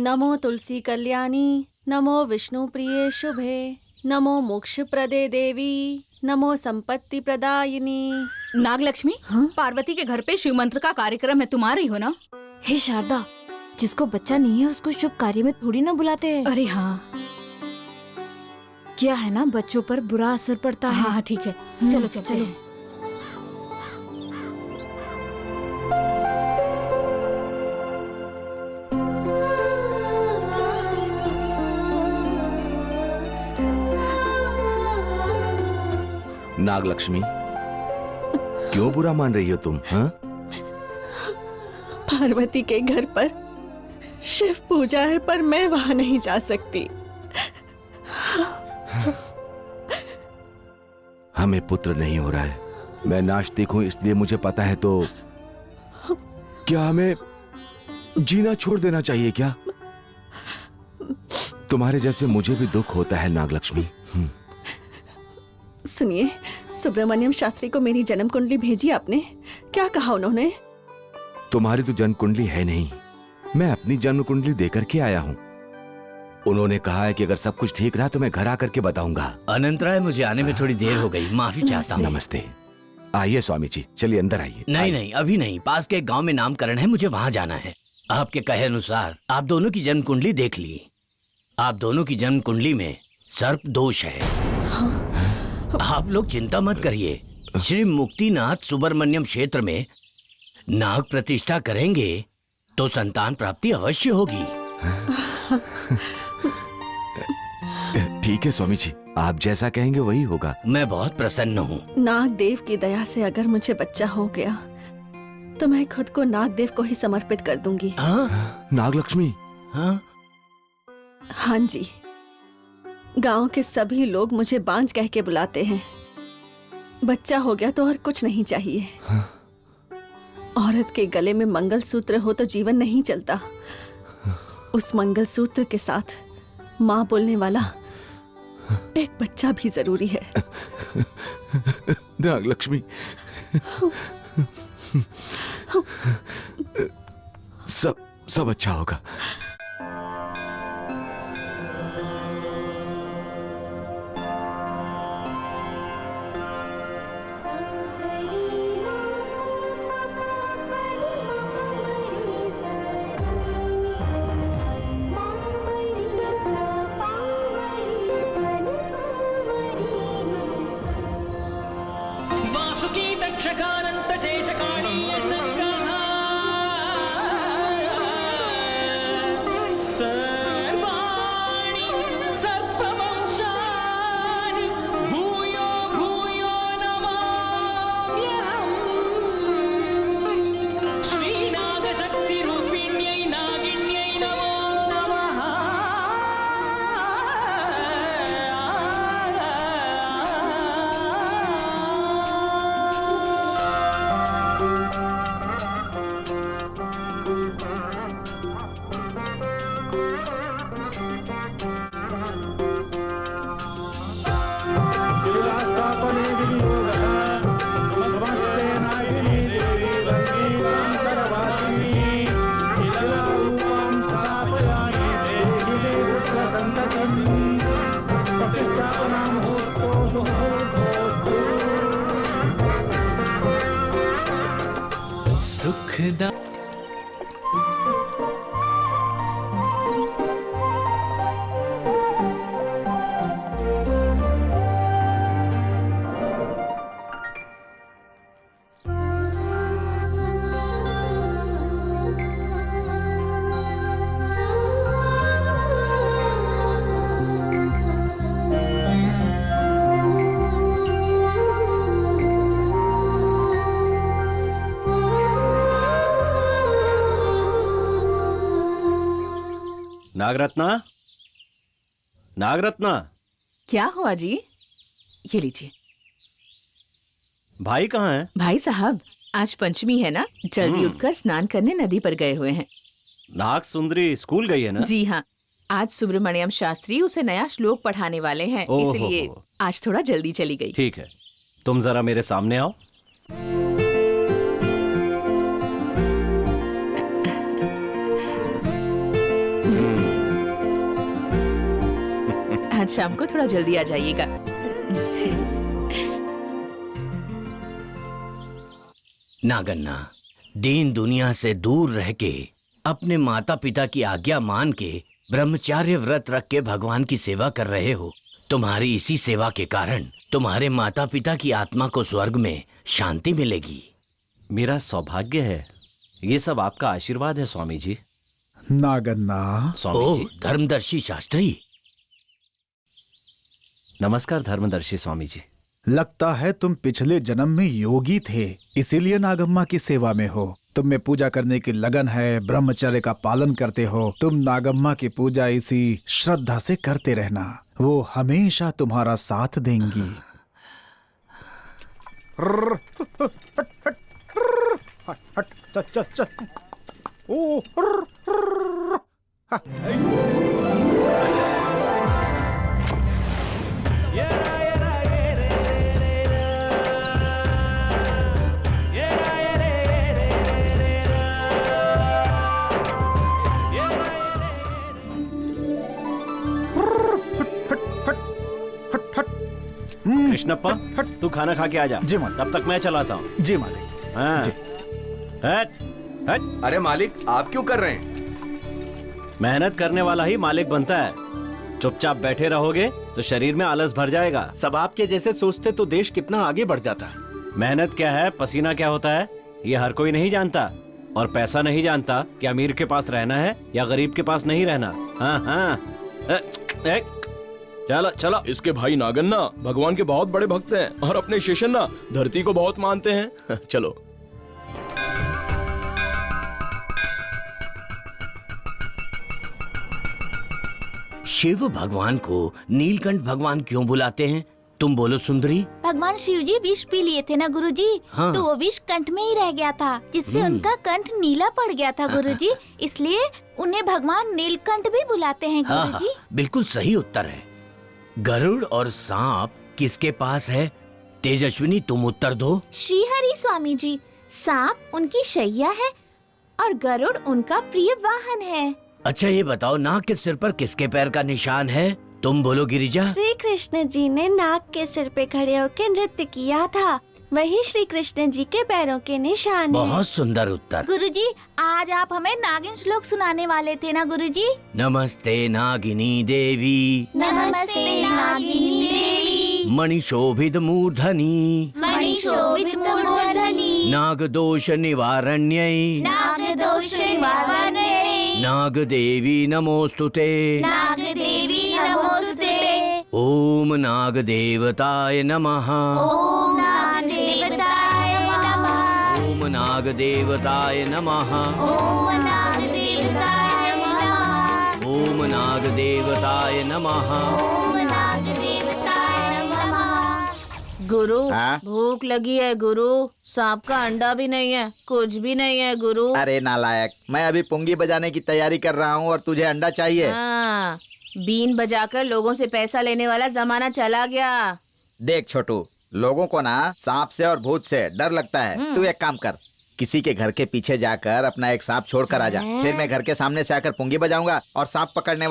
नमो तुलसी कल्याणी, नमो विष्णु प्रिये शुभे, नमो मोक्ष प्रदे देवी, नमो संपत्ति प्रदायिनी। नागलक्ष्मी, हाँ? पार्वती के घर पे शिव मंत्र का कार्यक्रम है, तुम आ रही हो ना? हे शारदा, जिसको बच्चा नहीं है उसको शुभ कार्य में थोड़ी ना बुलाते हैं। अरे हाँ क्या है ना, बच्चों पर बुरा असर पड़ता है। हाँ ठीक है, चलो चलो चलो। नागलक्ष्मी, क्यों बुरा मान रही हो तुम? हाँ? पार्वती के घर पर शिव पूजा है, पर मैं वहां नहीं जा सकती। हमें पुत्र नहीं हो रहा है। मैं नास्तिक हूं, इसलिए मुझे पता है। तो क्या हमें जीना छोड़ देना चाहिए क्या? तुम्हारे जैसे मुझे भी दुख होता है नागलक्ष्मी। सुनिए, सुब्रमण्यम शास्त्री को मेरी जन्म कुंडली भेजी आपने, क्या कहा उन्होंने? तुम्हारी तो जन्म कुंडली है नहीं, मैं अपनी जन्म कुंडली देकर के आया हूँ। उन्होंने कहा है कि अगर सब कुछ ठीक रहा तो मैं घर आकर के बताऊंगा। अनंतराय, मुझे आने में थोड़ी देर हो गई, माफी चाहता हूँ। नमस्ते। आइए स्वामी जी, चलिए अंदर आइए। नहीं नहीं, अभी नहीं, पास के एक गांव में नामकरण है, मुझे वहां जाना है। आपके कहे अनुसार आप दोनों की जन्म कुंडली देख ली। आप दोनों की जन्म कुंडली में सर्प दोष है। आप लोग चिंता मत करिए, श्री मुक्तिनाथ सुब्रमण्यम क्षेत्र में नाग प्रतिष्ठा करेंगे तो संतान प्राप्ति अवश्य होगी। ठीक है स्वामी जी, आप जैसा कहेंगे वही होगा। मैं बहुत प्रसन्न हूँ। नाग देव की दया से अगर मुझे बच्चा हो गया तो मैं खुद को नाग देव को ही समर्पित कर दूंगी। हाँ? नागलक्ष्मी? हाँ? हाँ जी, गांव के सभी लोग मुझे बांझ कह के बुलाते हैं। बच्चा हो गया तो और कुछ नहीं चाहिए। औरत के गले में मंगलसूत्र हो तो जीवन नहीं चलता। उस मंगलसूत्र के साथ माँ बोलने वाला एक बच्चा भी जरूरी है। नागलक्ष्मी, सब अच्छा होगा। सुखदा नागरत्ना, नागरत्ना। क्या हुआ जी? ये लीजिए। भाई कहाँ है? भाई साहब, आज पंचमी है ना, जल्दी उठकर स्नान करने नदी पर गए हुए हैं। नाग सुंदरी स्कूल गई है ना? जी हाँ, आज सुब्रमण्यम शास्त्री उसे नया श्लोक पढ़ाने वाले हैं, इसलिए आज थोड़ा जल्दी चली गई। ठीक है, तुम जरा मेरे सामने आओ। आज शाम को थोड़ा जल्दी आ जाइएगा। नागन्ना, दीन दुनिया से दूर रह के अपने माता पिता की आज्ञा मान के ब्रह्मचार्य व्रत रख के भगवान की सेवा कर रहे हो। तुम्हारी इसी सेवा के कारण तुम्हारे माता पिता की आत्मा को स्वर्ग में शांति मिलेगी। मेरा सौभाग्य है। ये सब आपका आशीर्वाद है स्वामी जी। नागन्ना। स्वामी ओह, जी धर्मदर्शी शास्त्री। नमस्कार धर्मदर्शी स्वामी जी। लगता है तुम पिछले जन्म में योगी थे, इसीलिए नागम्मा की सेवा में हो। तुम में पूजा करने की लगन है, ब्रह्मचर्य का पालन करते हो। तुम नागम्मा की पूजा इसी श्रद्धा से करते रहना, वो हमेशा तुम्हारा साथ देंगी। कृष्णप्पा, तू खाना खा के आ जा। जी मालिक। तब तक मैं चलाता हूँ। जी मालिक। हाँ। जी। हट, हट। अरे मालिक, आप क्यों कर रहे हैं? मेहनत करने वाला ही मालिक बनता है। चुपचाप बैठे रहोगे तो शरीर में आलस भर जाएगा। सब आपके जैसे सोचते तो देश कितना आगे बढ़ जाता है। मेहनत क्या है, पसीना क्या होता है, ये हर कोई नहीं जानता। और पैसा नहीं जानता कि अमीर के पास रहना है या गरीब के पास नहीं रहना। हाँ हाँ। चलो चलो। इसके भाई नागन्ना भगवान के बहुत बड़े भक्त हैं और अपने शिष्य ना धरती को बहुत मानते हैं। चलो। शिव भगवान को नीलकंठ भगवान क्यों बुलाते हैं? तुम बोलो सुंदरी। भगवान शिव जी विष पी लिए थे ना गुरुजी। हाँ। तो वो विष कंठ में ही रह गया था, जिससे उनका कंठ नीला पड़ गया था गुरुजी। इसलिए उन्हें भगवान नीलकंठ भी बुलाते हैं हाँ, गुरुजी। बिल्कुल सही उत्तर है। गरुड़ और सांप किसके पास है? तेजस्विनी, तुम उत्तर दो। श्रीहरि स्वामी जी, सांप उनकी शैया है और गरुड़ उनका प्रिय वाहन है। अच्छा ये बताओ, नाग के सिर पर किसके पैर का निशान है? तुम बोलो गिरिजा। श्री कृष्ण जी ने नाग के सिर पे खड़े होकर नृत्य किया था, वही श्री कृष्ण जी के पैरों के निशान हैं। बहुत सुंदर उत्तर। गुरुजी, आज आप हमें नागिन श्लोक सुनाने वाले थे ना गुरुजी। नमस्ते नागिनी देवी, नमस्ते नागिनी देवी, मणिशोभित मूर्धनि, मणिशोभित मूर्धनि, नागदोष निवारण्यै, नागदोष निवारण्यै, नागदेवी नमोस्तुते, नागदेवी नमोस्तुते। ओम नागदेवताय नमः, ओम नागदेवताय नमः, ओम नागदेवताय नमः, ओम नागदेवताय नमः, ओम नागदेवताय नमः। ओम नागदेवताय नमः। गुरु, हाँ? भूख लगी है गुरु। सांप का अंडा भी नहीं है, कुछ भी नहीं है गुरु। अरे नालायक, मैं अभी पुंगी बजाने की तैयारी कर रहा हूँ और तुझे अंडा चाहिए। हाँ, बीन बजाकर लोगों से पैसा लेने वाला जमाना चला गया। देख छोटू, लोगों को ना सांप से और भूत से डर लगता है। तू एक काम कर, किसी के घर के पीछे जाकर अपना एक सांप छोड़ कर आ जा। फिर मैं घर के सामने से आकर पुंगी बजाऊंगा और सांप पकड़ने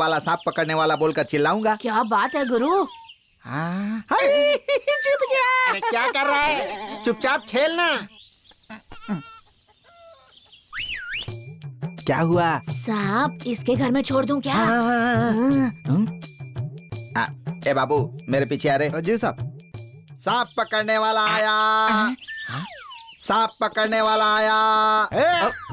वाला बोलकर चिल्लाऊंगा। क्या बात है गुरु। जीत गया। क्या कर रहा है? चुपचाप खेलना। क्या हुआ? सांप इसके घर में छोड़ दूं क्या? ए बाबू, मेरे पीछे आ रहे। जी साहब। सांप पकड़ने वाला आया। सांप पकड़ने वाला आया।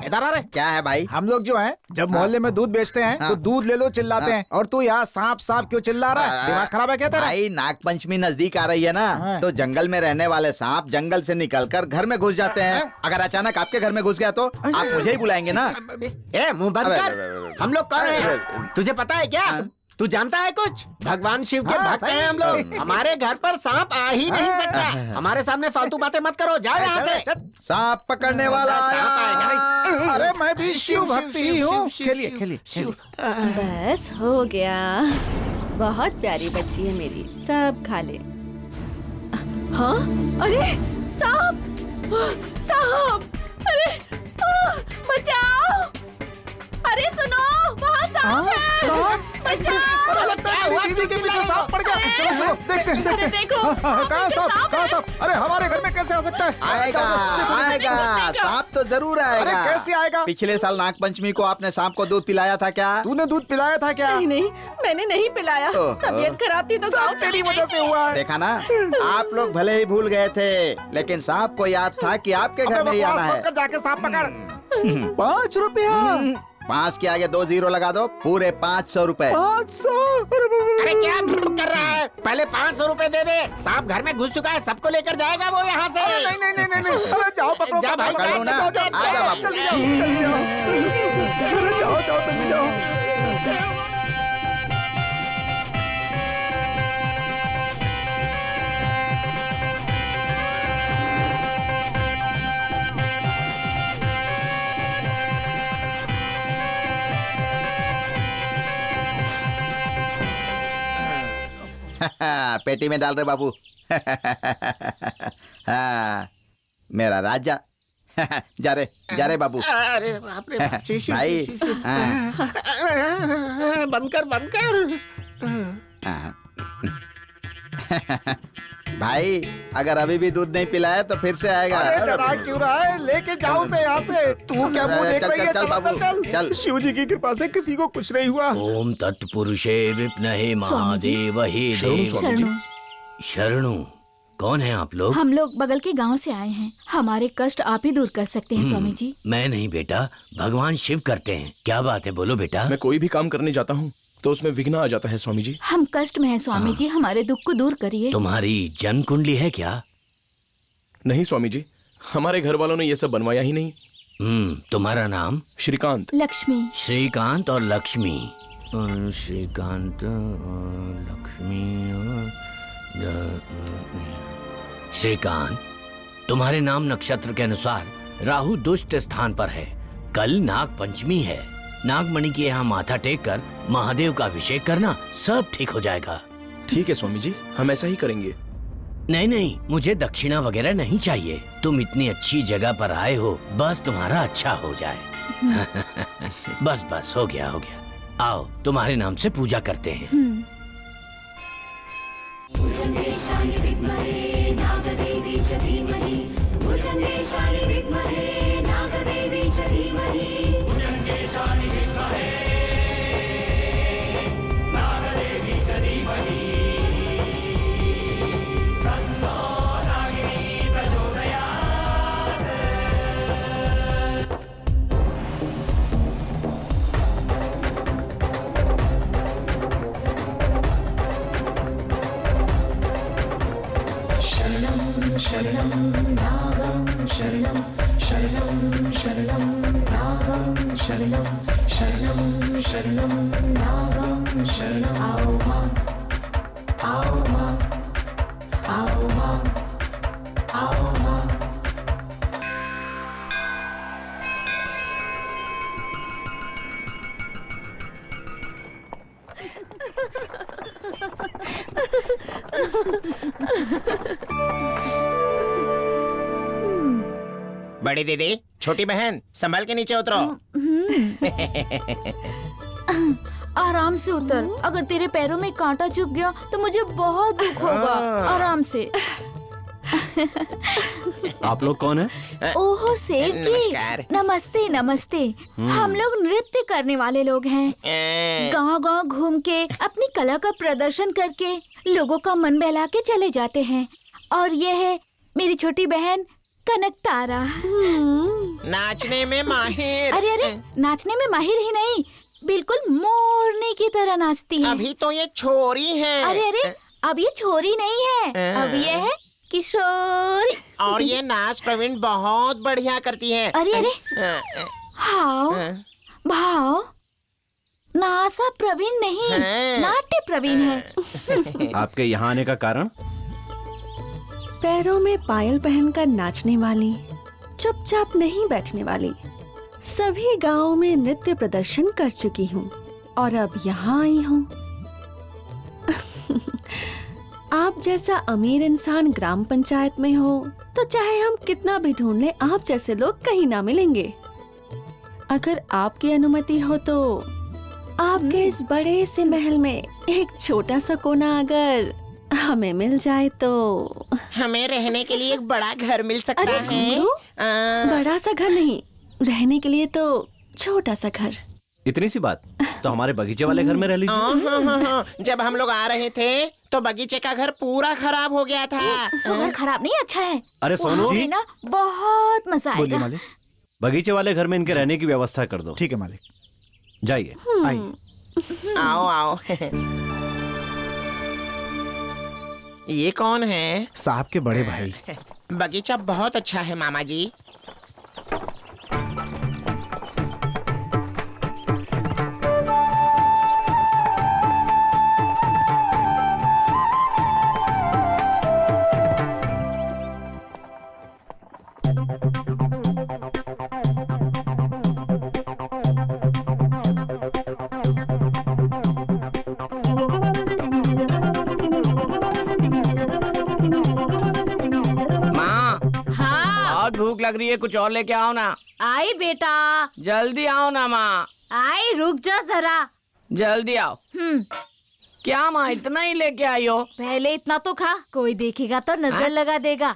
इधर आ रहे। क्या है भाई? हम लोग जो हैं, जब मोहल्ले में दूध बेचते हैं तो दूध ले लो चिल्लाते हैं, और तू यहाँ सांप सांप क्यों चिल्ला रहा है? दिमाग खराब है क्या तेरा? भाई, नाग पंचमी नजदीक आ रही है ना, तो जंगल में रहने वाले सांप जंगल से निकलकर घर में घुस जाते हैं। अगर अचानक आपके घर में घुस गया तो आप मुझे ही बुलाएंगे ना। मुंह बंद कर। हम लोग कौन हैं? तुझे पता है क्या? तू जानता है कुछ? भगवान शिव के भक्त हैं हम लोग। हमारे घर पर सांप आ ही नहीं सकता। हमारे सामने फालतू बातें मत करो, जाओ यहाँ से। सांप पकड़ने वाला आया। अरे मैं भी शिव भक्ति ही हूँ। खेलिए खेलिए खेलिए। बस हो गया। बहुत प्यारी बच्ची है मेरी, सब खा ले। हाँ, अरे सांप, सांप, अरे बचाओ, अरे सुनो, वहाँ सांप है। दीदी के पीछे सांप पड़ गया। चलो चलो देखते हैं अरे देखो, कहाँ सांप, कहाँ सांप? अरे हमारे घर में कैसे आ सकता है? आएगा आएगा, सांप तो जरूर आएगा। अरे कैसे आएगा? पिछले साल नाग पंचमी को आपने सांप को दूध पिलाया था क्या? तूने दूध पिलाया था क्या? नहीं नहीं, मैंने नहीं पिलाया। ओहो। तबीयत खराब थी तो सब गाँव तेरी चली वजह से हुआ है। देखा ना, आप लोग भले ही भूल गए थे, लेकिन सांप को याद था कि आपके घर में ही आना है। जाके सांप पकड़। 5 रुपया। 5 के आगे 2 जीरो लगा दो, पूरे 500 रुपए। 500। अरे क्या कर रहा है? पहले 500 रुपए दे दे। सांप घर में घुस चुका है, सबको लेकर जाएगा वो यहाँ से। नहीं नहीं नहीं नहीं, अरे जाओ पकड़ो। जा भाई, पकड़ लो ना। जाओ, जाओ, आ जाओ बाबू। जल्दी जाओ, जल्दी जाओ। अरे जाओ जाओ, जल्दी जाओ। पेटी में डाल रहे बाबू। हाँ, मेरा राजा। जा रे बाबू। अरे बाप रे बाप, भाई। हाँ, बंद कर। हाँ। भाई अगर अभी भी दूध नहीं पिलाया तो फिर से आएगा। अरे डरा क्यों रहा है? लेके जाओ उसे यहाँ से। तू क्या मुंह देख रही है? चल बाबू, चल। शिव जी की कृपा से किसी को कुछ नहीं हुआ। ओम तत्पुरुषे विप्नहे महादेव हे शरणु। शरणु। कौन है आप लोग? हम लोग बगल के गांव से आए हैं। हमारे कष्ट आप ही दूर कर सकते हैं स्वामी जी। मैं नहीं बेटा, भगवान शिव करते हैं। क्या बात है, बोलो बेटा। मैं कोई भी काम करने जाता हूँ तो उसमें विघ्न आ जाता है स्वामी जी। हम कष्ट में हैं स्वामी जी, हमारे दुख को दूर करिए। तुम्हारी जन्म कुंडली है क्या? नहीं स्वामी जी, हमारे घर वालों ने ये सब बनवाया ही नहीं। तुम्हारा नाम? श्रीकांत। लक्ष्मी। श्रीकांत और लक्ष्मी। श्रीकांत और लक्ष्मी। श्रीकांत, तुम्हारे नाम नक्षत्र के अनुसार राहु दुष्ट स्थान पर है। कल नाग पंचमी है। नागमणि के यहाँ माथा टेक कर महादेव का अभिषेक करना, सब ठीक हो जाएगा। ठीक है स्वामी जी, हम ऐसा ही करेंगे। नहीं नहीं, मुझे दक्षिणा वगैरह नहीं चाहिए। तुम इतनी अच्छी जगह पर आए हो, बस तुम्हारा अच्छा हो जाए। बस बस, हो गया हो गया। आओ, तुम्हारे नाम से पूजा करते हैं। बड़ी दीदी, छोटी बहन, संभल के नीचे उतरो। आराम से उतर। अगर तेरे पैरों में कांटा चुभ गया तो मुझे बहुत दुख होगा। आराम से। आप लोग कौन है? ओहो सेठ जी, नमस्कार। नमस्ते नमस्ते। हम लोग नृत्य करने वाले लोग हैं। गांव-गांव घूम के अपनी कला का प्रदर्शन करके लोगों का मन बहला के चले जाते हैं। और ये है मेरी छोटी बहन कनक तारा। नाचने में माहिर। अरे नाचने में माहिर ही नहीं, बिल्कुल मोरनी की तरह नाचती है। अभी तो ये छोरी है। अरे अब ये छोरी नहीं है, अब ये है किशोरी। और ये नाच प्रवीण बहुत बढ़िया करती है। अरे हाव भाव नासा प्रवीण नहीं, नाट्य प्रवीण है। आपके यहाँ आने का कारण? पैरों में पायल पहनकर नाचने वाली, चुपचाप नहीं बैठने वाली, सभी गांवों में नृत्य प्रदर्शन कर चुकी हूँ और अब यहाँ आई हूँ। आप जैसा अमीर इंसान ग्राम पंचायत में हो तो चाहे हम कितना भी ढूंढ लें, आप जैसे लोग कहीं ना मिलेंगे। अगर आपकी अनुमति हो तो आपके इस बड़े से महल में एक छोटा सा कोना अगर हमें मिल जाए तो। हमें रहने के लिए एक बड़ा घर मिल सकता अरे है। घुंगरू, बड़ा सा घर नहीं, रहने के लिए तो छोटा सा घर। इतनी सी बात, तो हमारे बगीचे वाले घर में रह लीजिए। जब हम लोग आ रहे थे तो बगीचे का घर पूरा खराब हो गया था। घर खराब नहीं, अच्छा है। अरे सोनू वहाँ पे ना बहुत मजा बोलिए आएगा। मालिक। बगीचे वाले घर में इनके रहने की व्यवस्था कर दो। ठीक है मालिक, जाइए। आइए। आओ आओ। ये कौन है? साहब के बड़े भाई। बगीचा बहुत अच्छा है मामा जी। माँ, हाँ बहुत भूख लग रही है, कुछ और लेके आओ ना। आई बेटा, जल्दी आओ ना माँ, आई रुक जा जरा। जल्दी आओ। क्या माँ, इतना ही लेके आई हो? पहले इतना तो खा, कोई देखेगा तो नजर लगा देगा।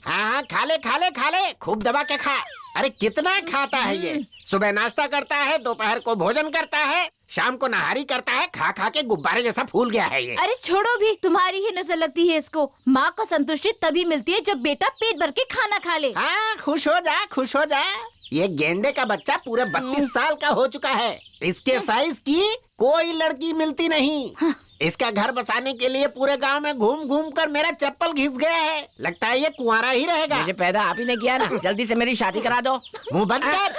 हाँ, खा ले खा ले खा ले, खूब दबा के खा। अरे कितना खाता है ये। सुबह नाश्ता करता है, दोपहर को भोजन करता है, शाम को नहारी करता है। खा खा के गुब्बारे जैसा फूल गया है ये। अरे छोड़ो भी, तुम्हारी ही नजर लगती है इसको। माँ को संतुष्टि तभी मिलती है जब बेटा पेट भर के खाना खा ले। हाँ, खुश हो जा खुश हो जा। ये गेंडे का बच्चा पूरे 32 साल का हो चुका है। इसके साइज की कोई लड़की मिलती नहीं। इसका घर बसाने के लिए पूरे गांव में घूम घूम कर मेरा चप्पल घिस गया है। लगता है ये कुंवारा ही रहेगा। मुझे पैदा आप ही ने किया ना, जल्दी से मेरी शादी करा दो। मुंह बंद कर।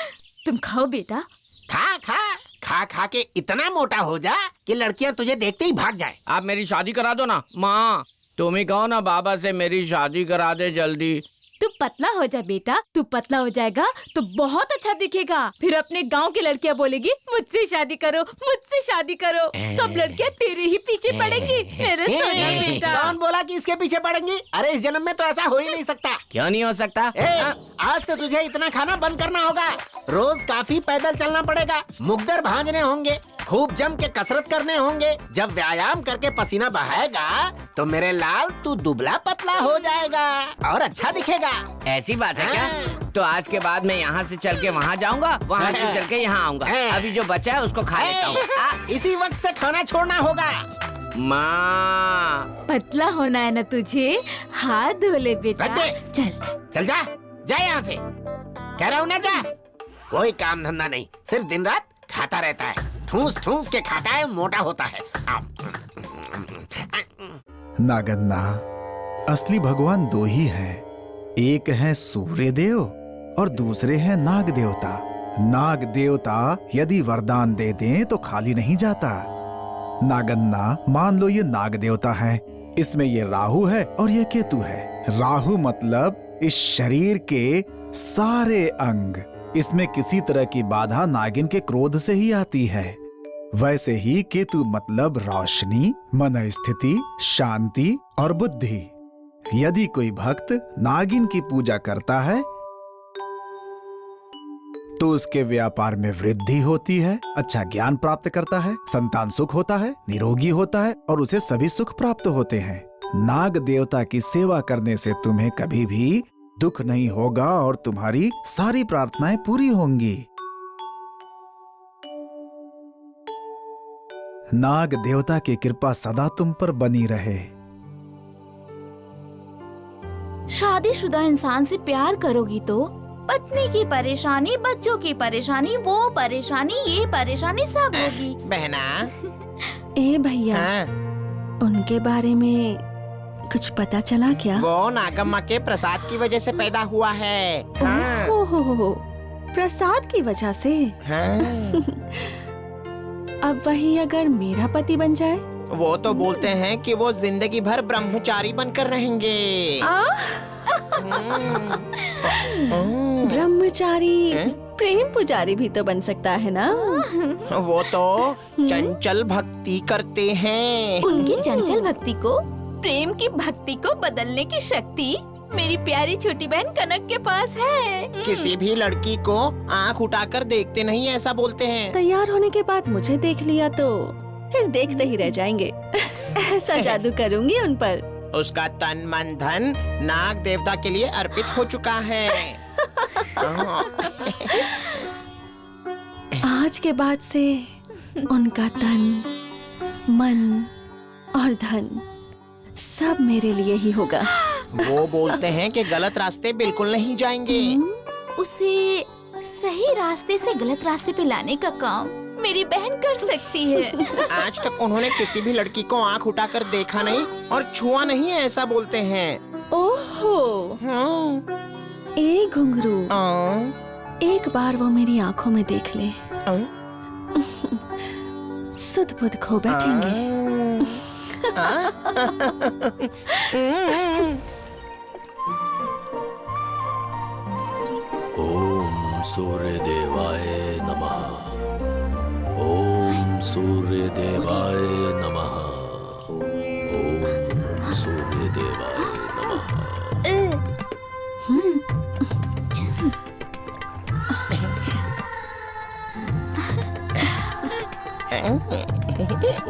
तुम खाओ बेटा। खा खा खा खा के इतना मोटा हो जा कि लड़कियां तुझे देखते ही भाग जाए। आप मेरी शादी करा दो ना। माँ, तुम ही कहो ना बाबा से मेरी शादी करा दे जल्दी। तू पतला हो जा बेटा, तू पतला हो जाएगा तो बहुत अच्छा दिखेगा। फिर अपने गांव की लड़कियां बोलेगी मुझसे शादी करो, मुझसे शादी करो। सब लड़कियां तेरे ही पीछे पड़ेंगी मेरे सोना बेटा। कौन बोला कि इसके पीछे पड़ेंगी? अरे इस जन्म में तो ऐसा हो ही नहीं सकता। क्यों नहीं हो सकता? आज से तुझे इतना खाना बंद करना होगा। रोज काफी पैदल चलना पड़ेगा, मुकदर भांजने होंगे, खूब जम के कसरत करने होंगे। जब व्यायाम करके पसीना बहाएगा तो मेरे लाल तू दुबला पतला हो जाएगा और अच्छा दिखेगा। ऐसी बात है क्या? तो आज के बाद मैं यहाँ से चल के वहाँ जाऊँगा, वहाँ से चल के यहाँ आऊँगा। अभी जो बचा है उसको खा लेता हूँ। इसी वक्त से खाना छोड़ना होगा। माँ, पतला होना है ना तुझे, हाथ धो ले बेटा। चल चल जा जा यहाँ से, कह रहा हूँ ना जा। कोई काम धंधा नहीं, सिर्फ दिन रात खाता रहता है, ठूस ठूस के खाता है, मोटा होता है। नागन्ना, असली भगवान दो ही हैं। एक है सूर्य देव और दूसरे हैं नाग देवता। नाग देवता यदि वरदान दे दें तो खाली नहीं जाता। नागन्ना, मान लो ये नाग देवता है, इसमें ये राहु है और ये केतु है। राहु मतलब इस शरीर के सारे अंग। इसमें किसी तरह की बाधा नागिन के क्रोध से ही आती है। वैसे ही केतु मतलब रोशनी, मन स्थिति, शांति और बुद्धि। यदि कोई भक्त नागिन की पूजा करता है तो उसके व्यापार में वृद्धि होती है, अच्छा ज्ञान प्राप्त करता है, संतान सुख होता है, निरोगी होता है और उसे सभी सुख प्राप्त होते हैं। नाग देवता की सेवा करने से तुम्हें कभी भी दुख नहीं होगा और तुम्हारी सारी प्रार्थनाएं पूरी होंगी। नाग देवता की कृपा सदा तुम पर बनी रहे। शादीशुदा इंसान से प्यार करोगी तो पत्नी की परेशानी, बच्चों की परेशानी, वो परेशानी, ये परेशानी सब होगी। बहना, ए भैया, उनके बारे में कुछ पता चला क्या? वो नागम्मा के प्रसाद की वजह से पैदा हुआ है। हाँ। हो, प्रसाद की वजह से? हाँ। अब वही अगर मेरा पति बन जाए? वो तो बोलते हैं कि वो जिंदगी भर ब्रह्मचारी बनकर रहेंगे। ब्रह्मचारी प्रेम पुजारी भी तो बन सकता है ना? वो तो चंचल भक्ति करते हैं। उनकी चंचल भक्ति को प्रेम की भक्ति को बदलने की शक्ति मेरी प्यारी छोटी बहन कनक के पास है। किसी भी लड़की को आंख उठाकर देखते नहीं ऐसा बोलते हैं। तैयार होने के बाद मुझे देख लिया तो फिर देखते ही रह जाएंगे। ऐसा जादू करूंगी उन पर। उसका तन मन धन नाग देवता के लिए अर्पित हो चुका है। आज के बाद से उनका तन मन और धन सब मेरे लिए ही होगा। वो बोलते हैं कि गलत रास्ते बिल्कुल नहीं जाएंगे। उसे सही रास्ते से गलत रास्ते पे लाने का काम मेरी बहन कर सकती है। आज तक उन्होंने किसी भी लड़की को आंख उठाकर देखा नहीं और छुआ नहीं ऐसा बोलते हैं। ओहो, ए घुंघरू, एक बार वो मेरी आंखों में देख ले, सुध बुध खो बैठेंगे। ओम सूर्य देवाय नमः। ओम सूर्य देवाय नमः। ओम सूर्य देवाय नमः।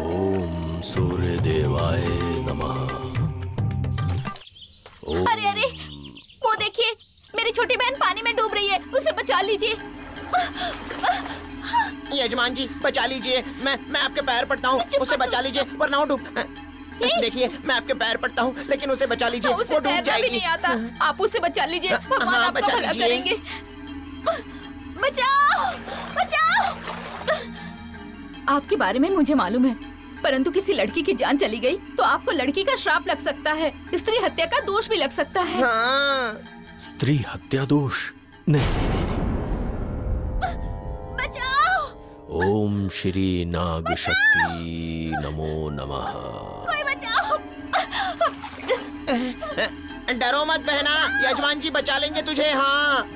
ओम सूर्य देवाय नमः। अरे अरे, वो देखिए मेरी छोटी बहन पानी में डूब रही है, उसे बचा लीजिए। यजमान जी बचा लीजिए, मैं आपके पैर पड़ता हूँ, उसे बचा लीजिए वरना वो डूब। देखिए मैं आपके पैर पड़ता हूँ लेकिन उसे बचा लीजिए, उसे वो डूब तैरना भी जाएगी। नहीं आता, आप उसे बचा लीजिए, भगवान हाँ, आपका बचा भला लीजिए। करेंगे। बचाओ, बचाओ। आपके बारे में मुझे मालूम है, परंतु किसी लड़की की जान चली गई तो आपको लड़की का श्राप लग सकता है, स्त्री हत्या का दोष भी लग सकता है। हाँ। स्त्री हत्या दोष नहीं। बचाओ। ओम श्री नाग शक्ति नमो नमः। कोई बचाओ। डरो मत बहना, यजमान जी बचा लेंगे तुझे। हाँ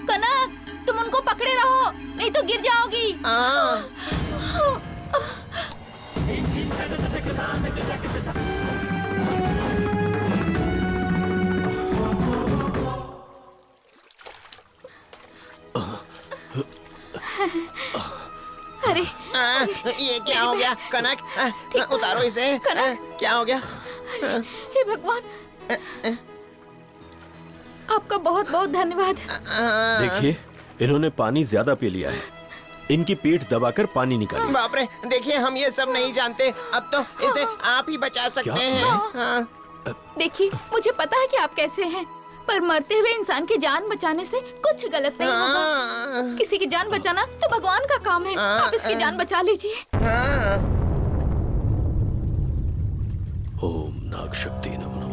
कनक, तुम उनको पकड़े रहो, नहीं तो गिर जाओगी। अरे ये क्या हो गया कनक? उतारो इसे। क्या हो गया? हे भगवान, आपका बहुत बहुत धन्यवाद। देखिए इन्होंने पानी ज्यादा पी लिया है, इनकी पीठ दबाकर पानी निकालिए। बाप रे, देखिए हम ये सब नहीं जानते, अब तो इसे आप ही बचा सकते हैं। हाँ। देखिए मुझे पता है कि आप कैसे हैं, पर मरते हुए इंसान की जान बचाने से कुछ गलत नहीं होगा। किसी की जान बचाना तो भगवान का काम है, आप इसकी जान बचा लीजिए। ओम नाग शक्ति नमो नमः।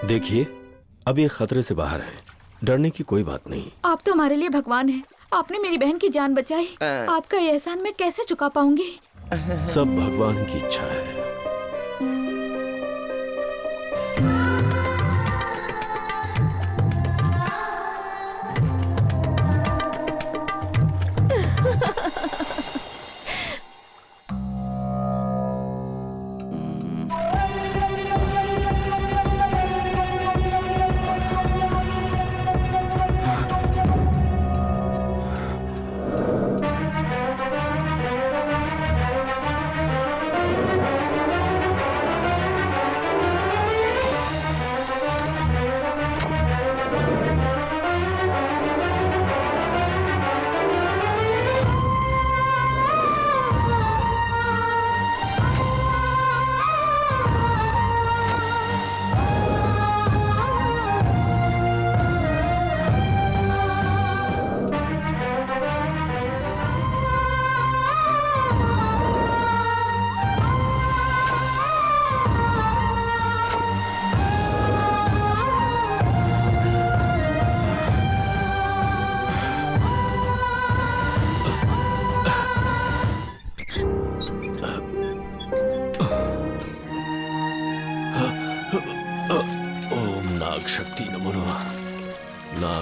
देखिए अब ये खतरे से बाहर है, डरने की कोई बात नहीं। आप तो हमारे लिए भगवान हैं, आपने मेरी बहन की जान बचाई, आपका ये एहसान मैं कैसे चुका पाऊंगी। सब भगवान की इच्छा है।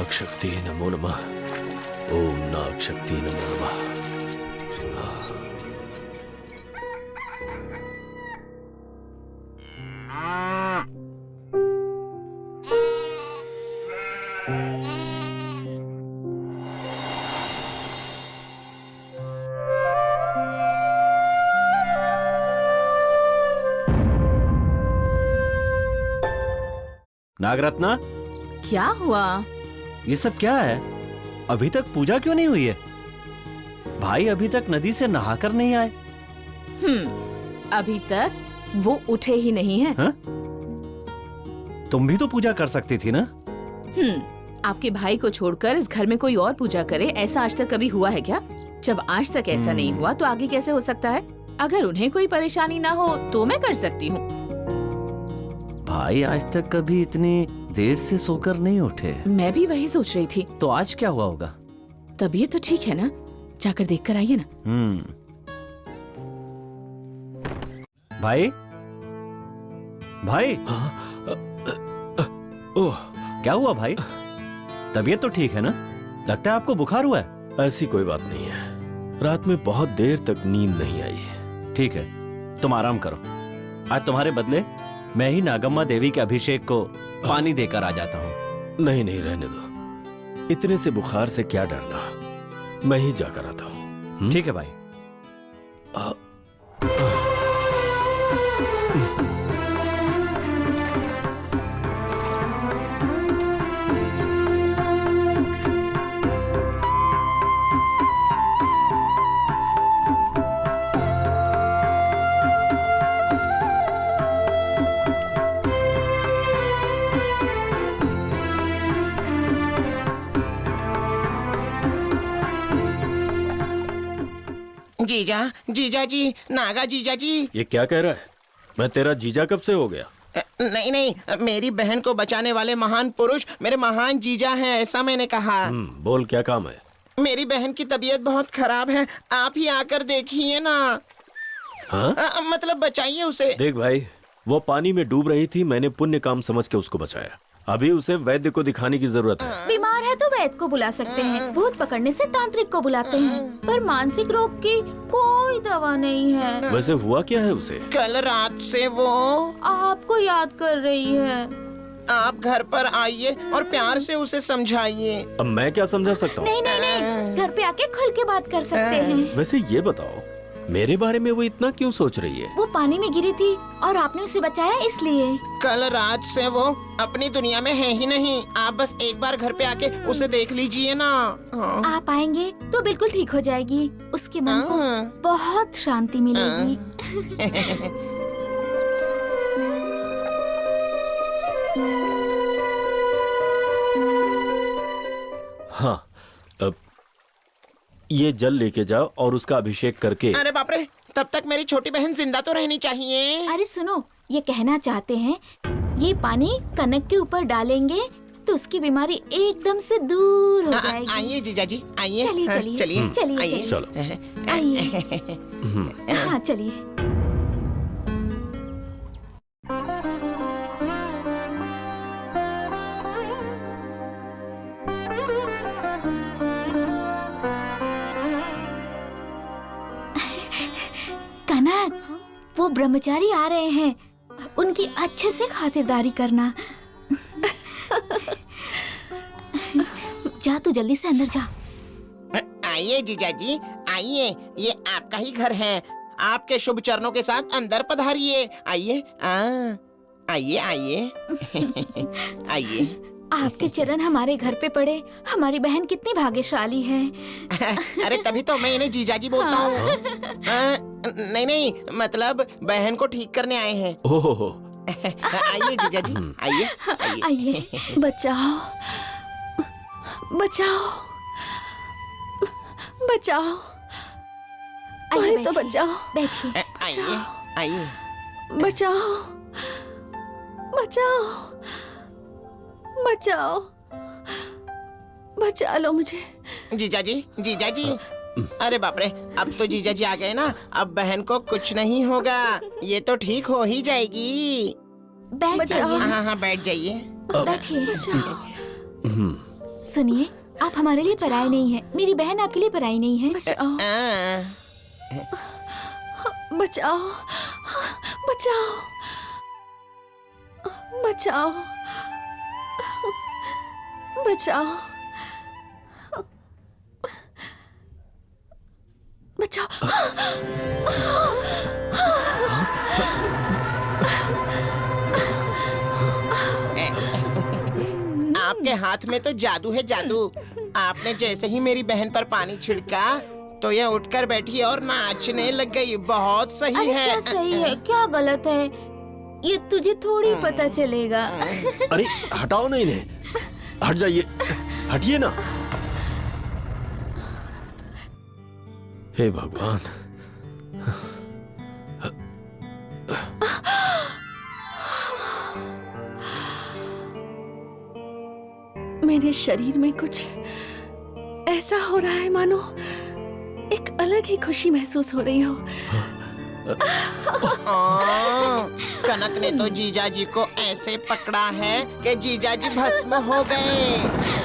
नाग शक्ति नमो नमः। ओम नाग शक्ति नमो नमः। नागरत्ना, क्या हुआ? ये सब क्या है? अभी तक पूजा क्यों नहीं हुई है? भाई अभी तक नदी से नहाकर नहीं आए। अभी तक वो उठे ही नहीं है। हाँ? तुम भी तो पूजा कर सकती थी ना? आपके भाई को छोड़कर इस घर में कोई और पूजा करे, ऐसा आज तक कभी हुआ है क्या? जब आज तक ऐसा नहीं हुआ तो आगे कैसे हो सकता है? अगर उन्हें कोई परेशानी ना हो तो मैं कर सकती हूँ। भाई आज तक कभी इतनी देर से सोकर नहीं उठे। मैं भी वही सोच रही थी। तो आज क्या हुआ होगा? तबीयत तो ठीक है ना? जाकर देख कर आइए ना। भाई, भाई, ओह, क्या हुआ भाई? तबीयत तो ठीक है ना? लगता है आपको बुखार हुआ है। ऐसी कोई बात नहीं है। रात में बहुत देर तक नींद नहीं आई। ठीक है, तुम आराम करो। आज तुम्हारे बदले मैं ही नागम्मा देवी के अभिषेक को पानी देकर आ जाता हूँ। नहीं नहीं, रहने दो। इतने से बुखार से क्या डरना, मैं ही जाकर आता हूँ। ठीक है भाई। जीजा, जीजा जी, नागा जीजा जी। ये क्या कह रहा है? मैं तेरा जीजा कब से हो गया? नहीं नहीं, मेरी बहन को बचाने वाले महान पुरुष मेरे महान जीजा हैं, ऐसा मैंने कहा। बोल, क्या काम है? मेरी बहन की तबीयत बहुत खराब है, आप ही आकर देखिए ना। हाँ? मतलब बचाइए उसे। देख भाई, वो पानी में डूब रही थी, मैंने पुण्य काम समझ के उसको बचाया। अभी उसे वैद्य को दिखाने की जरूरत है। बीमार है तो वैद्य को बुला सकते हैं, भूत पकड़ने से तांत्रिक को बुलाते हैं, पर मानसिक रोग की कोई दवा नहीं है। वैसे हुआ क्या है उसे? कल रात से वो आपको याद कर रही है। आप घर पर आइए और प्यार से उसे समझाइए। अब मैं क्या समझा सकता हूँ? नहीं नहीं नहीं, घर पे आके खुल के बात कर सकते हैं। वैसे ये बताओ, मेरे बारे में वो इतना क्यों सोच रही है? वो पानी में गिरी थी और आपने उसे बचाया इसलिए। कल रात से वो अपनी दुनिया में है ही नहीं। आप बस एक बार घर पे आके उसे देख लीजिए ना। आप आएंगे तो बिल्कुल ठीक हो जाएगी, उसके मन को बहुत शांति मिलेगी। हाँ, अब ये जल लेके जाओ और उसका अभिषेक करके। अरे बाप रे, तब तक मेरी छोटी बहन जिंदा तो रहनी चाहिए। अरे सुनो, ये कहना चाहते हैं, ये पानी कनक के ऊपर डालेंगे तो उसकी बीमारी एकदम से दूर हो जाएगी। आइए जीजा जी, आइए। चलिए चलिए चलिए चलिए आइए। चलो। आइए। हाँ चलिए। कनक, वो ब्रह्मचारी आ रहे हैं, उनकी अच्छे से खातिरदारी करना। जा तू जल्दी से अंदर जा। आइए जीजा जी, आइए, ये आपका ही घर है। आपके शुभ चरणों के साथ अंदर पधारिए। आइए, आइए आइए। आइए। आपके चरण हमारे घर पे पड़े, हमारी बहन कितनी भाग्यशाली है। अरे तभी तो मैं इन्हें जीजाजी बोलता हूँ। नहीं नहीं, मतलब बहन को ठीक करने आए हैं। ओहो। आइए जीजाजी, आइए आइए। आइए। बचाओ, बचाओ, बचाओ, आइए, तो बचाओ, बैठिए। आइए आइए। बचाओ, बचाओ, बचाओ, बचा लो मुझे। जीजाजी, जीजाजी। अरे बाप रे, अब तो जीजाजी आ गए ना, अब बहन को कुछ नहीं होगा, ये तो ठीक हो ही जाएगी। बैठ जाइए। हाँ हाँ बैठ जाइए। बैठिए। सुनिए, आप हमारे लिए पराई नहीं है। मेरी बहन आपके लिए पराई नहीं है। बचाओ, आ, बचाओ, बचाओ, बचाओ, बचाओ, बचाओ। आपके हाथ में तो जादू है, जादू। आपने जैसे ही मेरी बहन पर पानी छिड़का तो यह उठकर बैठी और नाचने लग गई। बहुत सही अरे है। क्या सही है, क्या गलत है, ये तुझे थोड़ी पता चलेगा। अरे हटाओ ना इन्हें, हट जाइए, हटिए ना। हे भगवान। मेरे शरीर में कुछ ऐसा हो रहा है मानो एक अलग ही खुशी महसूस हो रही हो। कनक ने तो जीजाजी को ऐसे पकड़ा है कि जीजाजी भस्म हो गए।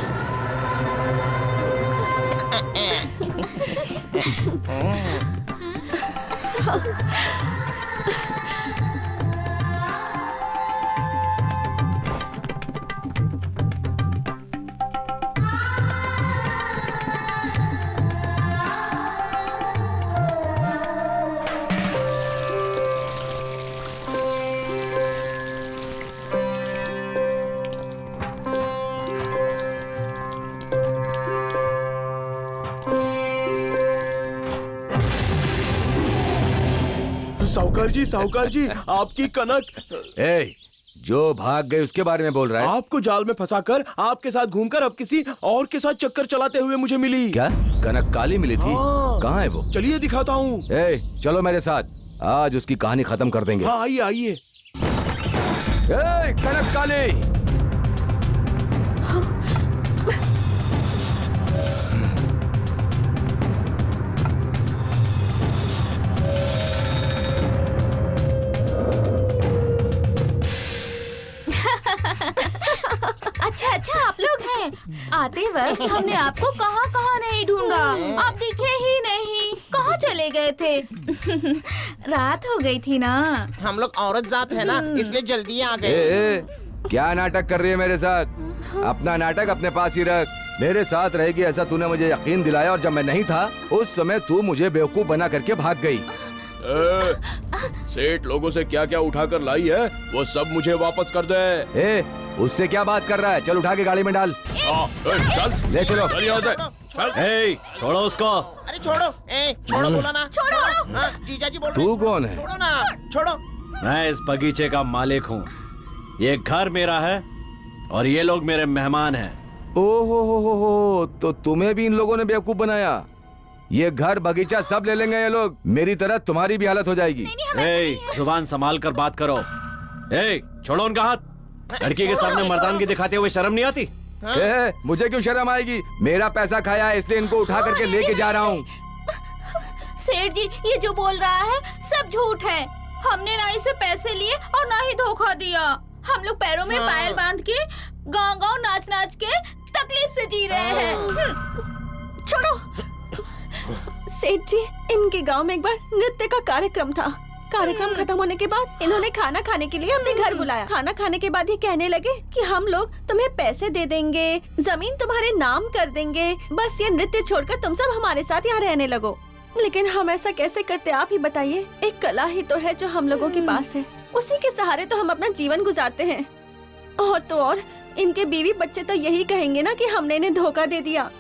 साहूकार जी, आपकी कनक। ए, जो भाग गए उसके बारे में बोल रहा है? आपको जाल में फंसाकर आपके साथ घूमकर अब किसी और के साथ चक्कर चलाते हुए मुझे मिली। क्या कनक काली मिली थी? हाँ। कहाँ है वो? चलिए दिखाता हूँ। ए, चलो मेरे साथ, आज उसकी कहानी खत्म कर देंगे। हाँ आइए आइए। ए, कनक काली, अच्छा अच्छा, आप लोग हैं। आते वक्त हमने आपको कहाँ कहाँ नहीं ढूंढा, आप दिखे ही नहीं। कहाँ चले गए थे? रात हो गई थी ना। हम लोग औरत जात है ना, इसलिए जल्दी आ ए, गए। ए, क्या नाटक कर रही है मेरे साथ? अपना नाटक अपने पास ही रख। मेरे साथ रहेगी ऐसा तूने मुझे यकीन दिलाया, और जब मैं नहीं था उस समय तू मुझे बेवकूफ बना करके भाग गई। सेठ लोगों से क्या क्या उठा कर लाई है वो सब मुझे वापस कर दे। ए, उससे क्या बात कर रहा है? चल उठा के गाड़ी में डाल। चल ले चलो। चल यहाँ से। चल। ए, छोड़ो उसको। अरे छोड़ो, छोड़ो, बोला ना। छोड़ो। हाँ, जीजाजी बोल रहे तू हैं, कौन है? छोड़ो ना, छोड़ो। मैं इस बगीचे का मालिक हूँ। ये घर मेरा है और ये लोग मेरे मेहमान हैं। ओहो हो, तो तुम्हें भी इन लोगों ने बेवकूफ बनाया। ये घर बगीचा सब ले लेंगे ये लोग। मेरी तरह तुम्हारी भी हालत हो जाएगी। ए, जुबान संभाल कर बात करो। ए, छोड़ो उनका हाथ। लड़की के सामने मर्दानगी दिखाते हुए शर्म नहीं आती? ए, मुझे क्यों शर्म आएगी? मेरा पैसा खाया है, इसलिए इनको उठा करके लेके जा रहा हूँ। सेठ जी, ये जो बोल रहा है सब झूठ है। हमने ना इसे पैसे लिए और ना ही धोखा दिया। हम लोग पैरों में पायल बांध के गाँव गाँव नाच नाच के तकलीफ से जी रहे हैं। छोड़ो। सेठ जी, इनके गांव में एक बार नृत्य का कार्यक्रम था। कार्यक्रम खत्म होने के बाद इन्होंने खाना खाने के लिए अपने घर बुलाया। खाना खाने के बाद ये कहने लगे कि हम लोग तुम्हें पैसे दे देंगे, जमीन तुम्हारे नाम कर देंगे, बस ये नृत्य छोड़कर तुम सब हमारे साथ यहाँ रहने लगो। लेकिन हम ऐसा कैसे करते, आप ही बताइए। एक कला ही तो है जो हम लोगों के पास है, उसी के सहारे तो हम अपना जीवन गुजारते हैं। और तो और इनके बीवी बच्चे तो यही कहेंगे ना कि हमने इन्हें धोखा दे दिया।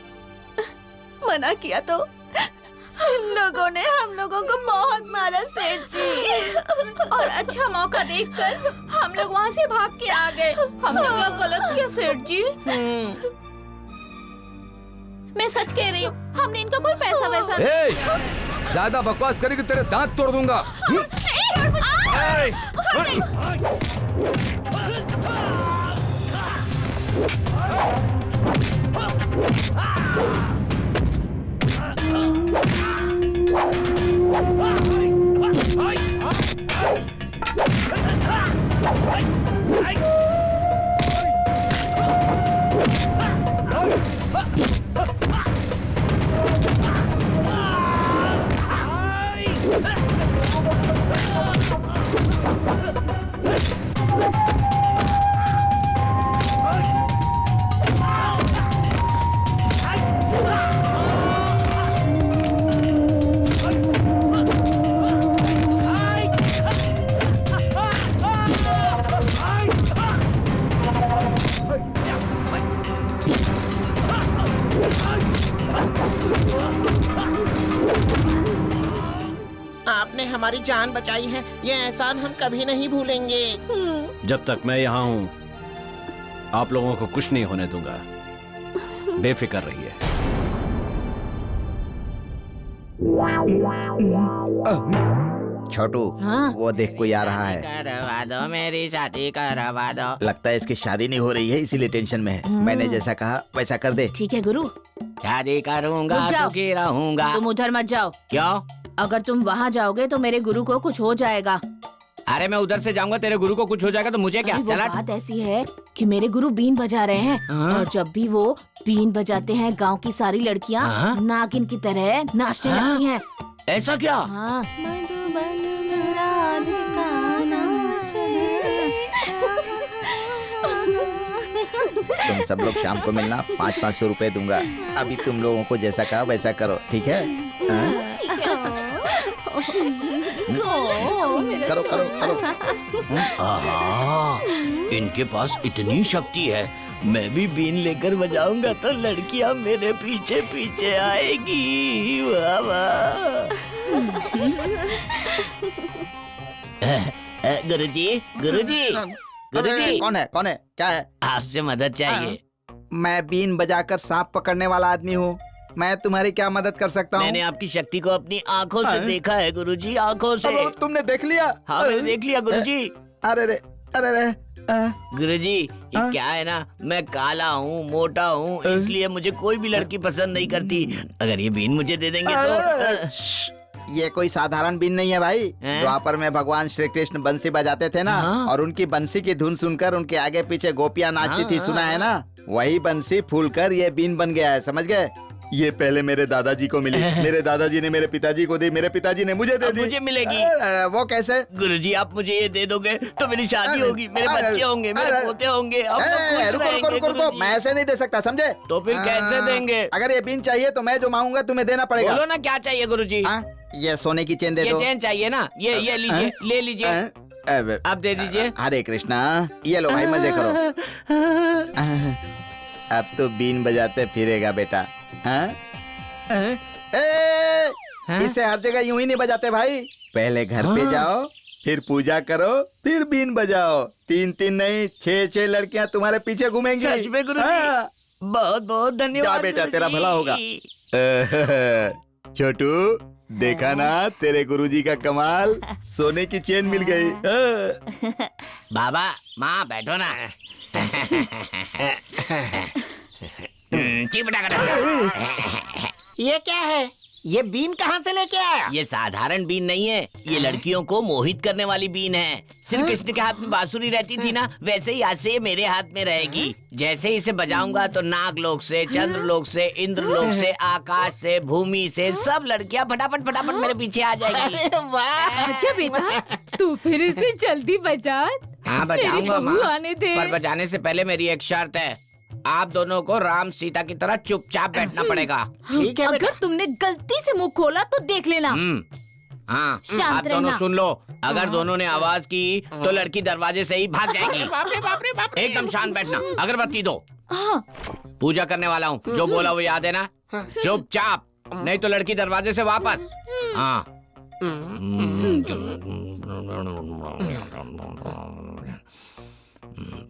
मना किया तो इन लोगों ने हम लोगों को बहुत मारा सेठ जी। और अच्छा मौका देखकर हम लोग वहाँ से भाग के आ गए। हमने क्या गलत किया सेठ जी? मैं सच कह रही हूँ, हमने इनका कोई पैसा वैसा ए, ज्यादा बकवास करेगी तेरे दांत तोड़ दूंगा। Hey! आपने हमारी जान बचाई है, ये एहसान हम कभी नहीं भूलेंगे। जब तक मैं यहाँ हूँ आप लोगों को कुछ नहीं होने दूंगा, बेफिक्र रहिए। छोटू, हाँ? वो देख कोई आ रहा है। करवा दो मेरी शादी, करवा दो। लगता है इसकी शादी नहीं हो रही है, इसीलिए टेंशन में है। मैंने जैसा कहा वैसा कर दे। ठीक है गुरु, शादी करूंगा, रुक जाओ। सुखी रहूंगा। तुम उधर मत जाओ। क्यों? अगर तुम वहाँ जाओगे तो मेरे गुरु को कुछ हो जाएगा। अरे मैं उधर से जाऊंगा, तेरे गुरु को कुछ हो जाएगा तो मुझे क्या? अरे वो चला। बात ऐसी है कि मेरे गुरु बीन बजा रहे हैं, हाँ? और जब भी वो बीन बजाते हैं गांव की सारी लड़कियां हाँ? नागिन की तरह नाचने हाँ? लगती हैं। ऐसा क्या? हाँ। तुम सब लोग शाम को मिलना, 500-500 रुपए दूंगा। अभी तुम लोगों को जैसा कहा वैसा करो, ठीक है? हाँ? करो करो करो। आहा, इनके पास इतनी शक्ति है, मैं भी बीन लेकर बजाऊंगा तो लड़कियां मेरे पीछे पीछे आएगी। वाह वाह। गुरुजी, गुरुजी, गुरुजी, कौन है? कौन है? क्या है? आपसे मदद चाहिए। मैं बीन बजाकर सांप पकड़ने वाला आदमी हूँ। मैं तुम्हारी क्या मदद कर सकता हूँ? मैंने आपकी शक्ति को अपनी आंखों से देखा है गुरुजी, आंखों से। अब तुमने देख लिया? हाँ मैंने देख लिया गुरुजी। अरे रे, अरे रे। गुरुजी, ये क्या है ना, मैं काला हूँ, मोटा हूँ, इसलिए मुझे कोई भी लड़की पसंद नहीं करती। अगर ये बीन मुझे दे देंगे तो। ये कोई साधारण बीन नहीं है भाई। द्वापर में भगवान श्री कृष्ण बंसी बजाते थे ना, हाँ? और उनकी बंसी की धुन सुनकर उनके आगे पीछे गोपियां नाचती थी, सुना है ना? वही बंसी फूलकर ये बीन बन गया है, समझ गए? ये पहले मेरे दादाजी को मिली, मेरे दादाजी ने मेरे पिताजी को दी, मेरे पिताजी ने मुझे दे दी। मुझे मिलेगी। वो कैसे? गुरुजी, आप मुझे ये दे दोगे तो मेरी शादी होगी, मेरे बच्चे होंगे, मेरे पोते होंगे, हम लोग खुश रुको रहेंगे रुको रुको, गुरुजी। मैं ऐसे नहीं दे सकता, समझे? तो फिर कैसे देंगे? अगर ये बीन चाहिए तो मैं जो मांगूंगा तुम्हें देना पड़ेगा। बोलो ना क्या चाहिए गुरुजी। ये सोने की चेन दे ये दो। चेन चाहिए ना, ये लीजिए, ले लीजिए, आप दे दीजिए। हरे कृष्णा, ये लो भाई, मजे करो। अब तो बीन बजाते फिरेगा बेटा। इसे हर जगह यूं ही नहीं बजाते भाई। पहले घर पे जाओ, फिर पूजा करो, फिर बीन बजाओ। 3-3 नहीं, 6-6 लड़कियां तुम्हारे पीछे घूमेंगी। सच में गुरुजी? बहुत बहुत धन्यवाद। जा बेटा, तेरा भला होगा। छोटू, देखा ना तेरे गुरुजी का कमाल, सोने की चेन मिल गई। बाबा, माँ बैठो ना। चिपटा कर। ये क्या है? ये बीन कहाँ से लेके आया? ये साधारण बीन नहीं है, ये लड़कियों को मोहित करने वाली बीन है। श्री कृष्ण के हाथ में बांसुरी रहती थी ना, वैसे ही आज से ये मेरे हाथ में रहेगी। जैसे ही इसे बजाऊंगा तो नागलोक से, चंद्रलोक से, इंद्रलोक से, आकाश से, भूमि से सब लड़कियां फटाफट फटाफट मेरे पीछे आ जाएगी। वाह! क्या बेटा, तू फिर इसे जल्दी बजा। हाँ बजाऊंगा मेरी बहू माँ, आने दे। पर बजाने से पहले मेरी एक शर्त है, आप दोनों को राम सीता की तरह चुपचाप बैठना पड़ेगा। ठीक है बेटा। अगर तुमने गलती से मुंह खोला तो देख लेना। हाँ, शांत आप दोनों रहना। सुन लो, अगर दोनों ने आवाज की तो लड़की दरवाजे से ही भाग जाएगी। बाप रे बाप रे बाप रे। एकदम शांत बैठना, अगरबत्ती दो। हाँ। पूजा करने वाला हूँ, जो बोला वो याद है ना? चुपचाप, नहीं तो लड़की दरवाजे से वापस। हाँ।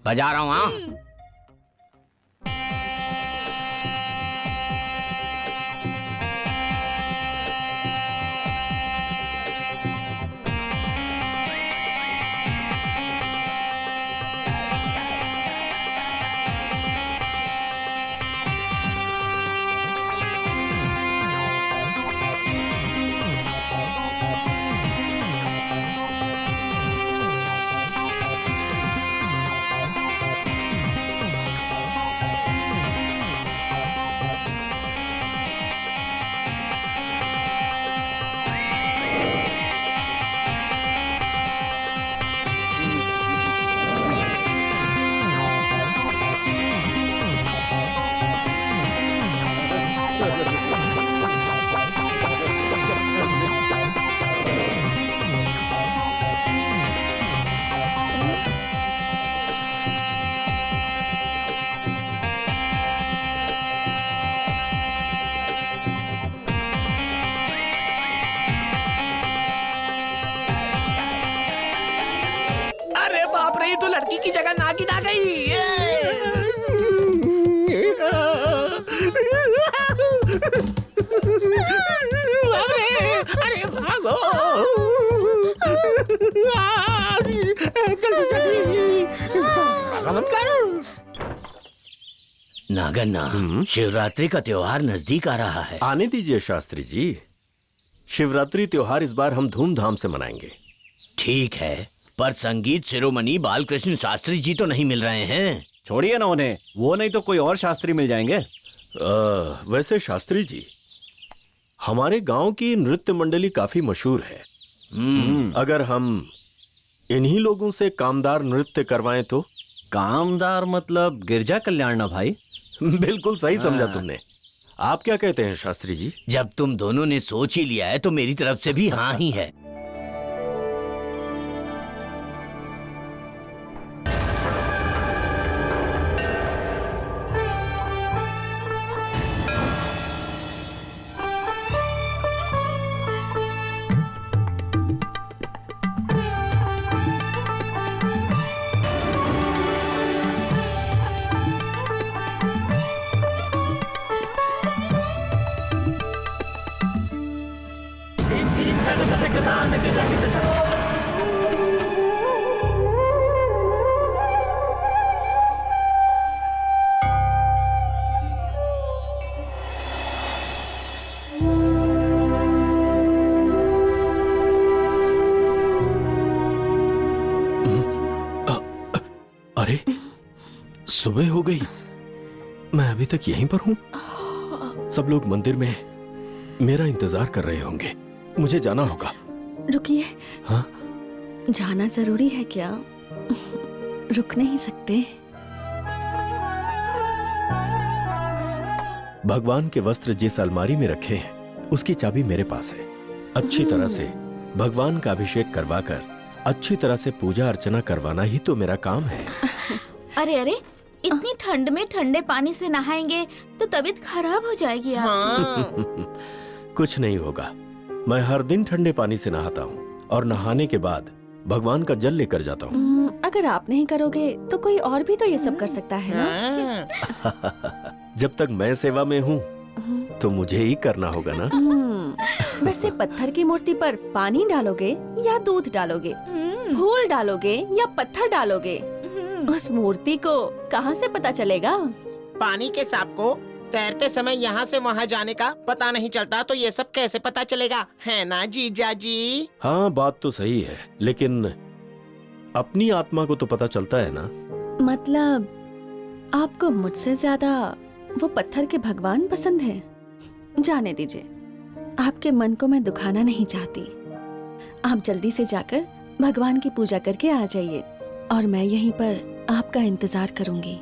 बजा रहा हूँ। हाँ, लड़की की जगह नागिन आ गई। अरे भागो। नागन्ना, शिवरात्रि का त्योहार नजदीक आ रहा है। आने दीजिए शास्त्री जी, शिवरात्रि त्योहार इस बार हम धूमधाम से मनाएंगे। ठीक है, पर संगीत शिरोमणि बालकृष्ण शास्त्री जी तो नहीं मिल रहे हैं। छोड़िए ना उन्हें, वो नहीं तो कोई और शास्त्री मिल जाएंगे। वैसे शास्त्री जी, हमारे गांव की नृत्य मंडली काफी मशहूर है। अगर हम इन्हीं लोगों से कामदार नृत्य करवाएं तो? कामदार मतलब गिरजा कल्याण ना भाई? बिल्कुल सही समझा तुमने। आप क्या कहते हैं शास्त्री जी? जब तुम दोनों ने सोच ही लिया है तो मेरी तरफ से भी हाँ ही है। अरे सुबह हो गई, मैं अभी तक यहीं पर हूँ। सब लोग मंदिर में मेरा इंतजार कर रहे होंगे, मुझे जाना होगा। रुकिए। हाँ? जाना जरूरी है क्या? रुक नहीं सकते? भगवान के वस्त्र जिस अलमारी में रखे हैं उसकी चाबी मेरे पास है। अच्छी तरह से भगवान का अभिषेक करवाकर अच्छी तरह से पूजा अर्चना करवाना ही तो मेरा काम है। अरे अरे, इतनी ठंड में ठंडे पानी से नहाएंगे तो तबीयत खराब हो जाएगी आपकी। कुछ नहीं होगा, मैं हर दिन ठंडे पानी से नहाता हूँ और नहाने के बाद भगवान का जल लेकर जाता हूँ। अगर आप नहीं करोगे तो कोई और भी तो ये सब कर सकता है ना? जब तक मैं सेवा में हूँ तो मुझे ही करना होगा ना। वैसे पत्थर की मूर्ति पर पानी डालोगे या दूध डालोगे? फूल डालोगे या पत्थर डालोगे? उस मूर्ति को कहाँ से पता चलेगा? पानी के सांप को तैरते समय यहाँ से वहाँ जाने का पता नहीं चलता, तो ये सब कैसे पता चलेगा, है ना जीजा जी? हाँ, बात तो सही है, लेकिन अपनी आत्मा को तो पता चलता है ना। मतलब आपको मुझसे ज्यादा वो पत्थर के भगवान पसंद है? जाने दीजिए, आपके मन को मैं दुखाना नहीं चाहती। आप जल्दी से जाकर भगवान की पूजा करके आ जाइए और मैं यहीं पर आपका इंतजार करूंगी।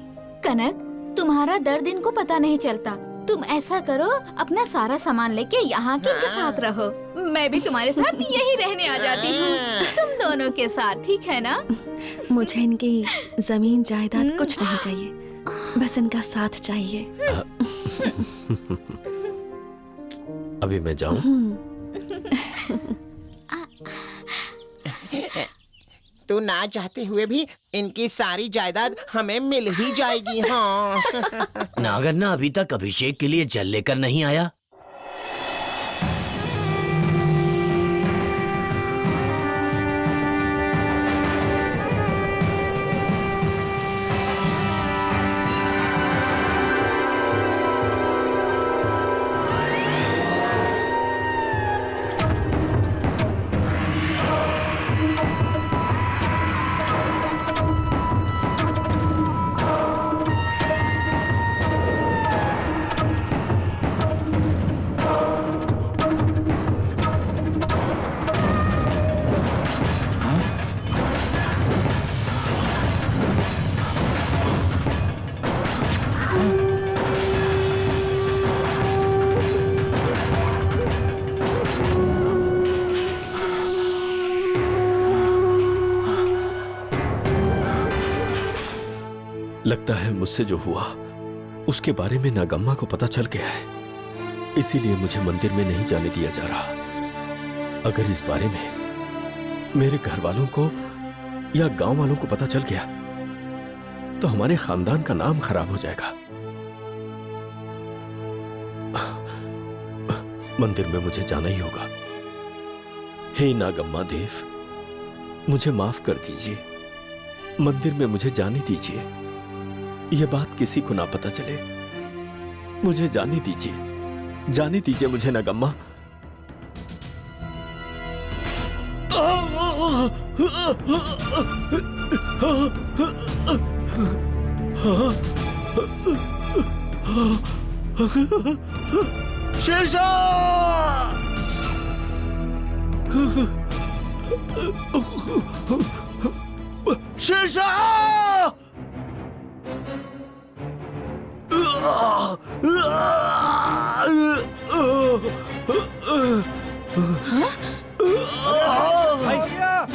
कनक, तुम्हारा दर्द इनको पता नहीं चलता। तुम ऐसा करो, अपना सारा सामान लेके यहाँ के इनके साथ रहो। मैं भी तुम्हारे साथ यही रहने आ जाती हूँ, तुम दोनों के साथ, ठीक है ना? मुझे इनकी जमीन जायदाद कुछ नहीं चाहिए, बस इनका साथ चाहिए। अभी मैं जाऊं? तू ना चाहते हुए भी इनकी सारी जायदाद हमें मिल ही जाएगी। हाँ। नागन्ना अभी तक अभिषेक के लिए जल लेकर नहीं आया। लगता है मुझसे जो हुआ उसके बारे में नागम्मा को पता चल गया है, इसीलिए मुझे मंदिर में नहीं जाने दिया जा रहा। अगर इस बारे में मेरे घर वालों को या गांव वालों को पता चल गया तो हमारे खानदान का नाम खराब हो जाएगा। मंदिर में मुझे जाना ही होगा। हे नागम्मा देव, मुझे माफ कर दीजिए। मंदिर में मुझे जाने दीजिए। यह बात किसी को ना पता चले। मुझे जाने दीजिए मुझे नागम्मा। शेरशाह! शेरशाह!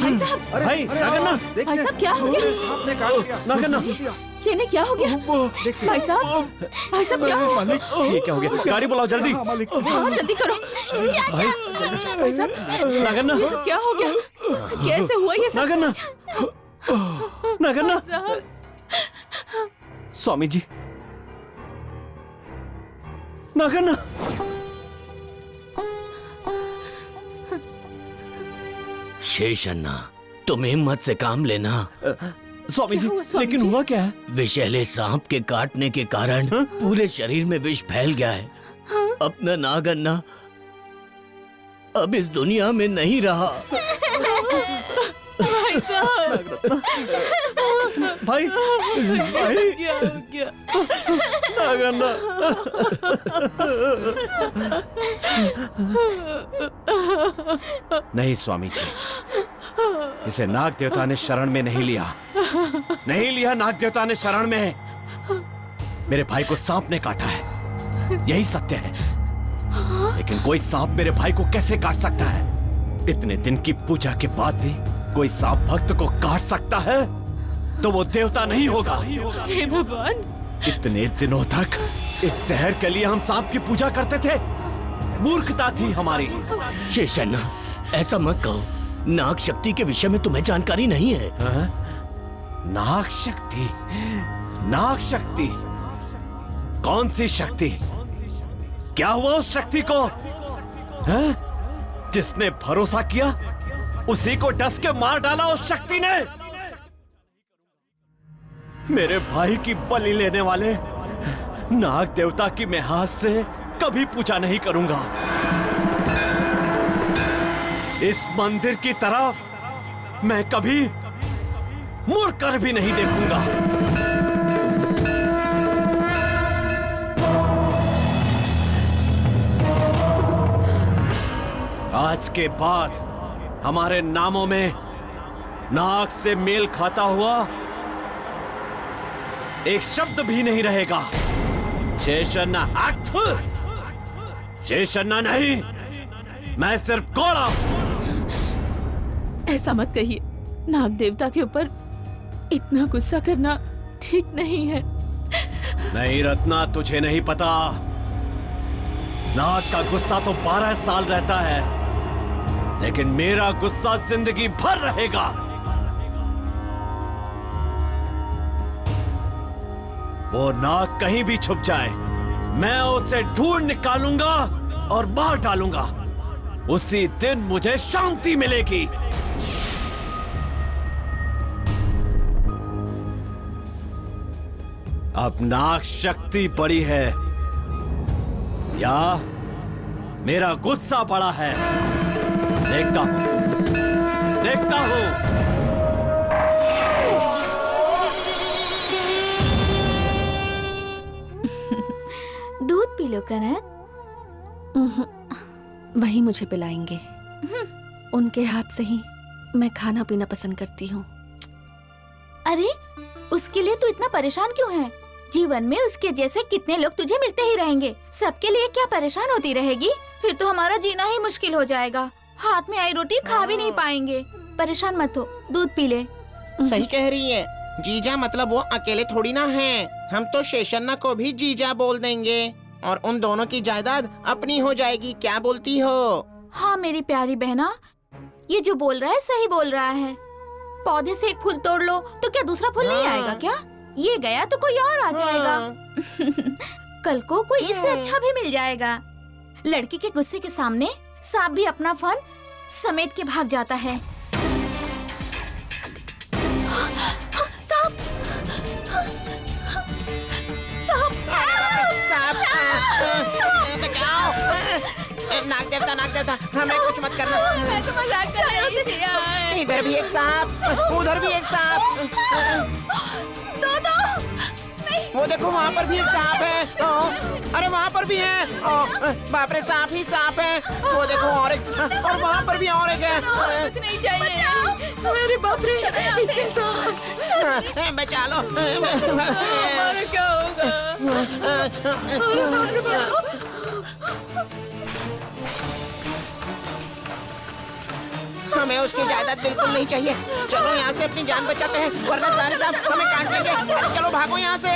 भाई साहब, भाई नागन्ना, भाई साहब क्या हो गया? सांप ने काट लिया। नागन्ना, ये ने क्या हो गया? भाई साहब क्या हो? ये क्या हो गया? गाड़ी बुलाओ जल्दी। हाँ जल्दी करो। भाई साहब नागन्ना, ये सब क्या हो गया? कैसे हुआ ये सब? नागन्ना, नागन्ना, साहब स्वामी जी, नागन्ना। शेषन्ना, तुम हिम्मत से काम लेना। स्वामी जी, क्या हुआ, स्वामी लेकिन जी? हुआ क्या है? विषैले सांप के काटने के कारण पूरे शरीर में विष फैल गया है। अपना नागन्ना अब इस दुनिया में नहीं रहा। भाई साहब, भाई, भाई, क्या हो गया? नागन्ना, नहीं स्वामी जी, इसे नाग देवता ने शरण में नहीं लिया। नहीं लिया नाग देवता ने शरण में। मेरे भाई को सांप ने काटा है, यही सत्य है। लेकिन कोई सांप मेरे भाई को कैसे काट सकता है? इतने दिन की पूजा के बाद भी कोई सांप भक्त को काट सकता है तो वो देवता नहीं होगा। हे भगवान, इतने दिनों तक इस शहर के लिए हम सांप की पूजा करते थे। मूर्खता थी हमारी। शेषन्ना, ऐसा मत कहो। नाग शक्ति के विषय में तुम्हें जानकारी नहीं है। नाग शक्ति? नाग शक्ति? कौन सी शक्ति? क्या हुआ उस शक्ति को? जिसने भरोसा किया उसी को डस के मार डाला उस शक्ति ने। मेरे भाई की बलि लेने वाले नाग देवता की मैं हाथ से कभी पूजा नहीं करूंगा। इस मंदिर की तरफ मैं कभी मुड़कर भी नहीं देखूंगा। आज के बाद हमारे नामों में नाग से मेल खाता हुआ एक शब्द भी नहीं रहेगा। शेषन्ना एक्ट, शेषन्ना नहीं, मैं सिर्फ घोड़ा। ऐसा मत कहिए। नाग देवता के ऊपर इतना गुस्सा करना ठीक नहीं है। नहीं रत्ना, तुझे नहीं पता। नाग का गुस्सा तो 12 साल रहता है, लेकिन मेरा गुस्सा जिंदगी भर रहेगा। वो नाग कहीं भी छुप जाए, मैं उसे ढूंढ निकालूंगा और मार डालूंगा। उसी दिन मुझे शांति मिलेगी। अब नाग शक्ति बड़ी है या मेरा गुस्सा बड़ा है, देखता हूं, देखता हूं। दूध पी लो कनक। वही मुझे पिलाएंगे। उनके हाथ से ही मैं खाना पीना पसंद करती हूँ। अरे उसके लिए तू इतना परेशान क्यों है? जीवन में उसके जैसे कितने लोग तुझे मिलते ही रहेंगे। सबके लिए क्या परेशान होती रहेगी? फिर तो हमारा जीना ही मुश्किल हो जाएगा। हाथ में आई रोटी खा भी नहीं पाएंगे। परेशान मत हो, दूध पी ले। सही कह रही है जीजा, मतलब वो अकेले थोड़ी ना हैं। हम तो शेषन्ना को भी जीजा बोल देंगे और उन दोनों की जायदाद अपनी हो जाएगी। क्या बोलती हो? हाँ मेरी प्यारी बहना, ये जो बोल रहा है सही बोल रहा है। पौधे से एक फूल तोड़ लो तो क्या दूसरा फूल नहीं आएगा क्या? ये गया तो कोई और आ जाएगा। कल को कोई इससे अच्छा भी मिल जाएगा। लड़की के गुस्से के सामने सांप भी अपना फन समेट के भाग जाता है। सांप! सांप! बचाओ! नाग देवता हमें कुछ मत करना। मैं तो मजाक कर रही थी यार। इधर भी एक सांप, उधर भी एक सांप। वो देखो वहाँ पर भी एक सांप है। अरे वहाँ पर भी है। बाप रे, सांप ही सांप है। वो देखो और एक, और वहाँ पर भी और एक है। कुछ नहीं चाहिए। अरे बाप रे, इतने सांप। बचा लो। हमारा क्या होगा? हमें उसकी जायदाद बिल्कुल नहीं चाहिए। चलो यहाँ से अपनी जान बचाते हैं, वरना सारे सांप हमें काट लेंगे। अरे चलो भागो यहाँ से।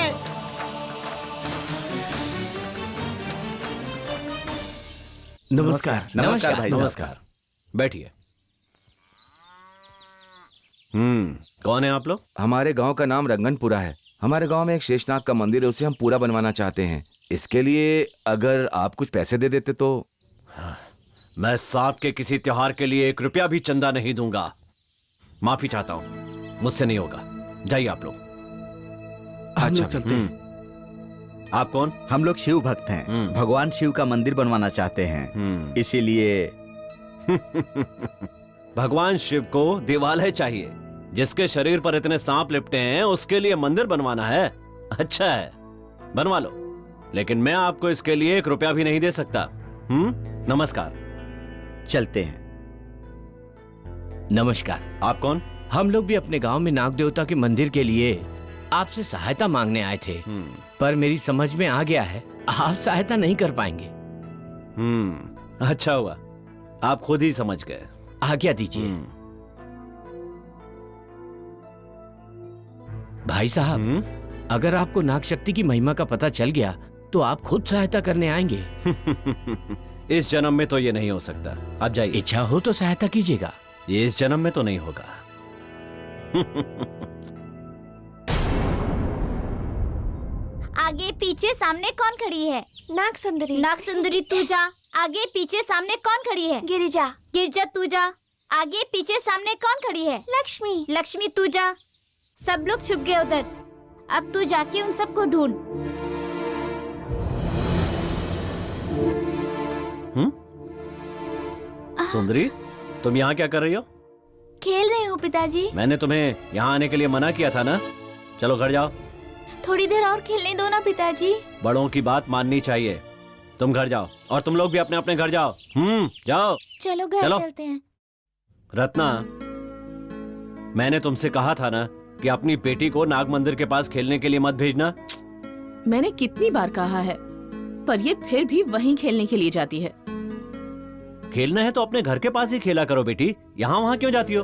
नमस्कार। नमस्कार भाई साहब। नमस्कार, बैठिए। कौन है आप लोग? हमारे गांव का नाम रंगनपुरा है। हमारे गांव में एक शेषनाग का मंदिर है, उसे हम पूरा बनवाना चाहते हैं। इसके लिए अगर आप कुछ पैसे दे देते तो। मैं सांप के किसी त्योहार के लिए 1 रुपया भी चंदा नहीं दूंगा। माफी चाहता हूँ, मुझसे नहीं होगा। जाइए आप लोग। अच्छा चलते हैं। आप कौन? हम लोग शिव भक्त हैं। भगवान शिव का मंदिर बनवाना चाहते हैं, इसीलिए। भगवान शिव को देवालय चाहिए। जिसके शरीर पर इतने सांप लिपटे हैं उसके लिए मंदिर बनवाना है। अच्छा है, बनवा लो, लेकिन मैं आपको इसके लिए 1 रुपया भी नहीं दे सकता। नमस्कार। चलते हैं। नमस्कार। आप कौन? हम लोग भी अपने गांव में नाग देवता के मंदिर के लिए आपसे सहायता मांगने आए थे, पर मेरी समझ में आ गया है आप सहायता नहीं कर पाएंगे। अच्छा हुआ आप खुद ही समझ गए। आज्ञा दीजिए। भाई साहब, अगर आपको नाग शक्ति की महिमा का पता चल गया तो आप खुद सहायता करने आएंगे। इस जन्म में तो ये नहीं हो सकता। आप जाइए। इच्छा हो तो सहायता कीजिएगा। ये इस जन्म में तो नहीं होगा। आगे पीछे सामने कौन खड़ी है? नाग सुंदरी। नाग सुंदरी तू जा। आगे पीछे सामने कौन खड़ी है? गिरिजा। गिरजा तू जा। आगे पीछे सामने कौन खड़ी है? लक्ष्मी। लक्ष्मी तू जा। सब लोग छुप गए उधर। अब तू जाके उन सबको ढूंढ। सुंदरी, तुम यहाँ क्या कर रही हो? खेल रही हूँ पिताजी। मैंने तुम्हें यहाँ आने के लिए मना किया था ना। चलो घर जाओ। थोड़ी देर और खेलने दो ना पिताजी। बड़ों की बात माननी चाहिए। तुम घर जाओ, और तुम लोग भी अपने अपने घर जाओ। जाओ। चलो घर चलो। चलते हैं। रत्ना, मैंने तुमसे कहा था ना कि अपनी बेटी को नाग मंदिर के पास खेलने के लिए मत भेजना। मैंने कितनी बार कहा है, पर ये फिर भी वहीं खेलने के लिए जाती है। खेलना है तो अपने घर के पास ही खेला करो बेटी, यहाँ वहाँ क्यों जाती हो?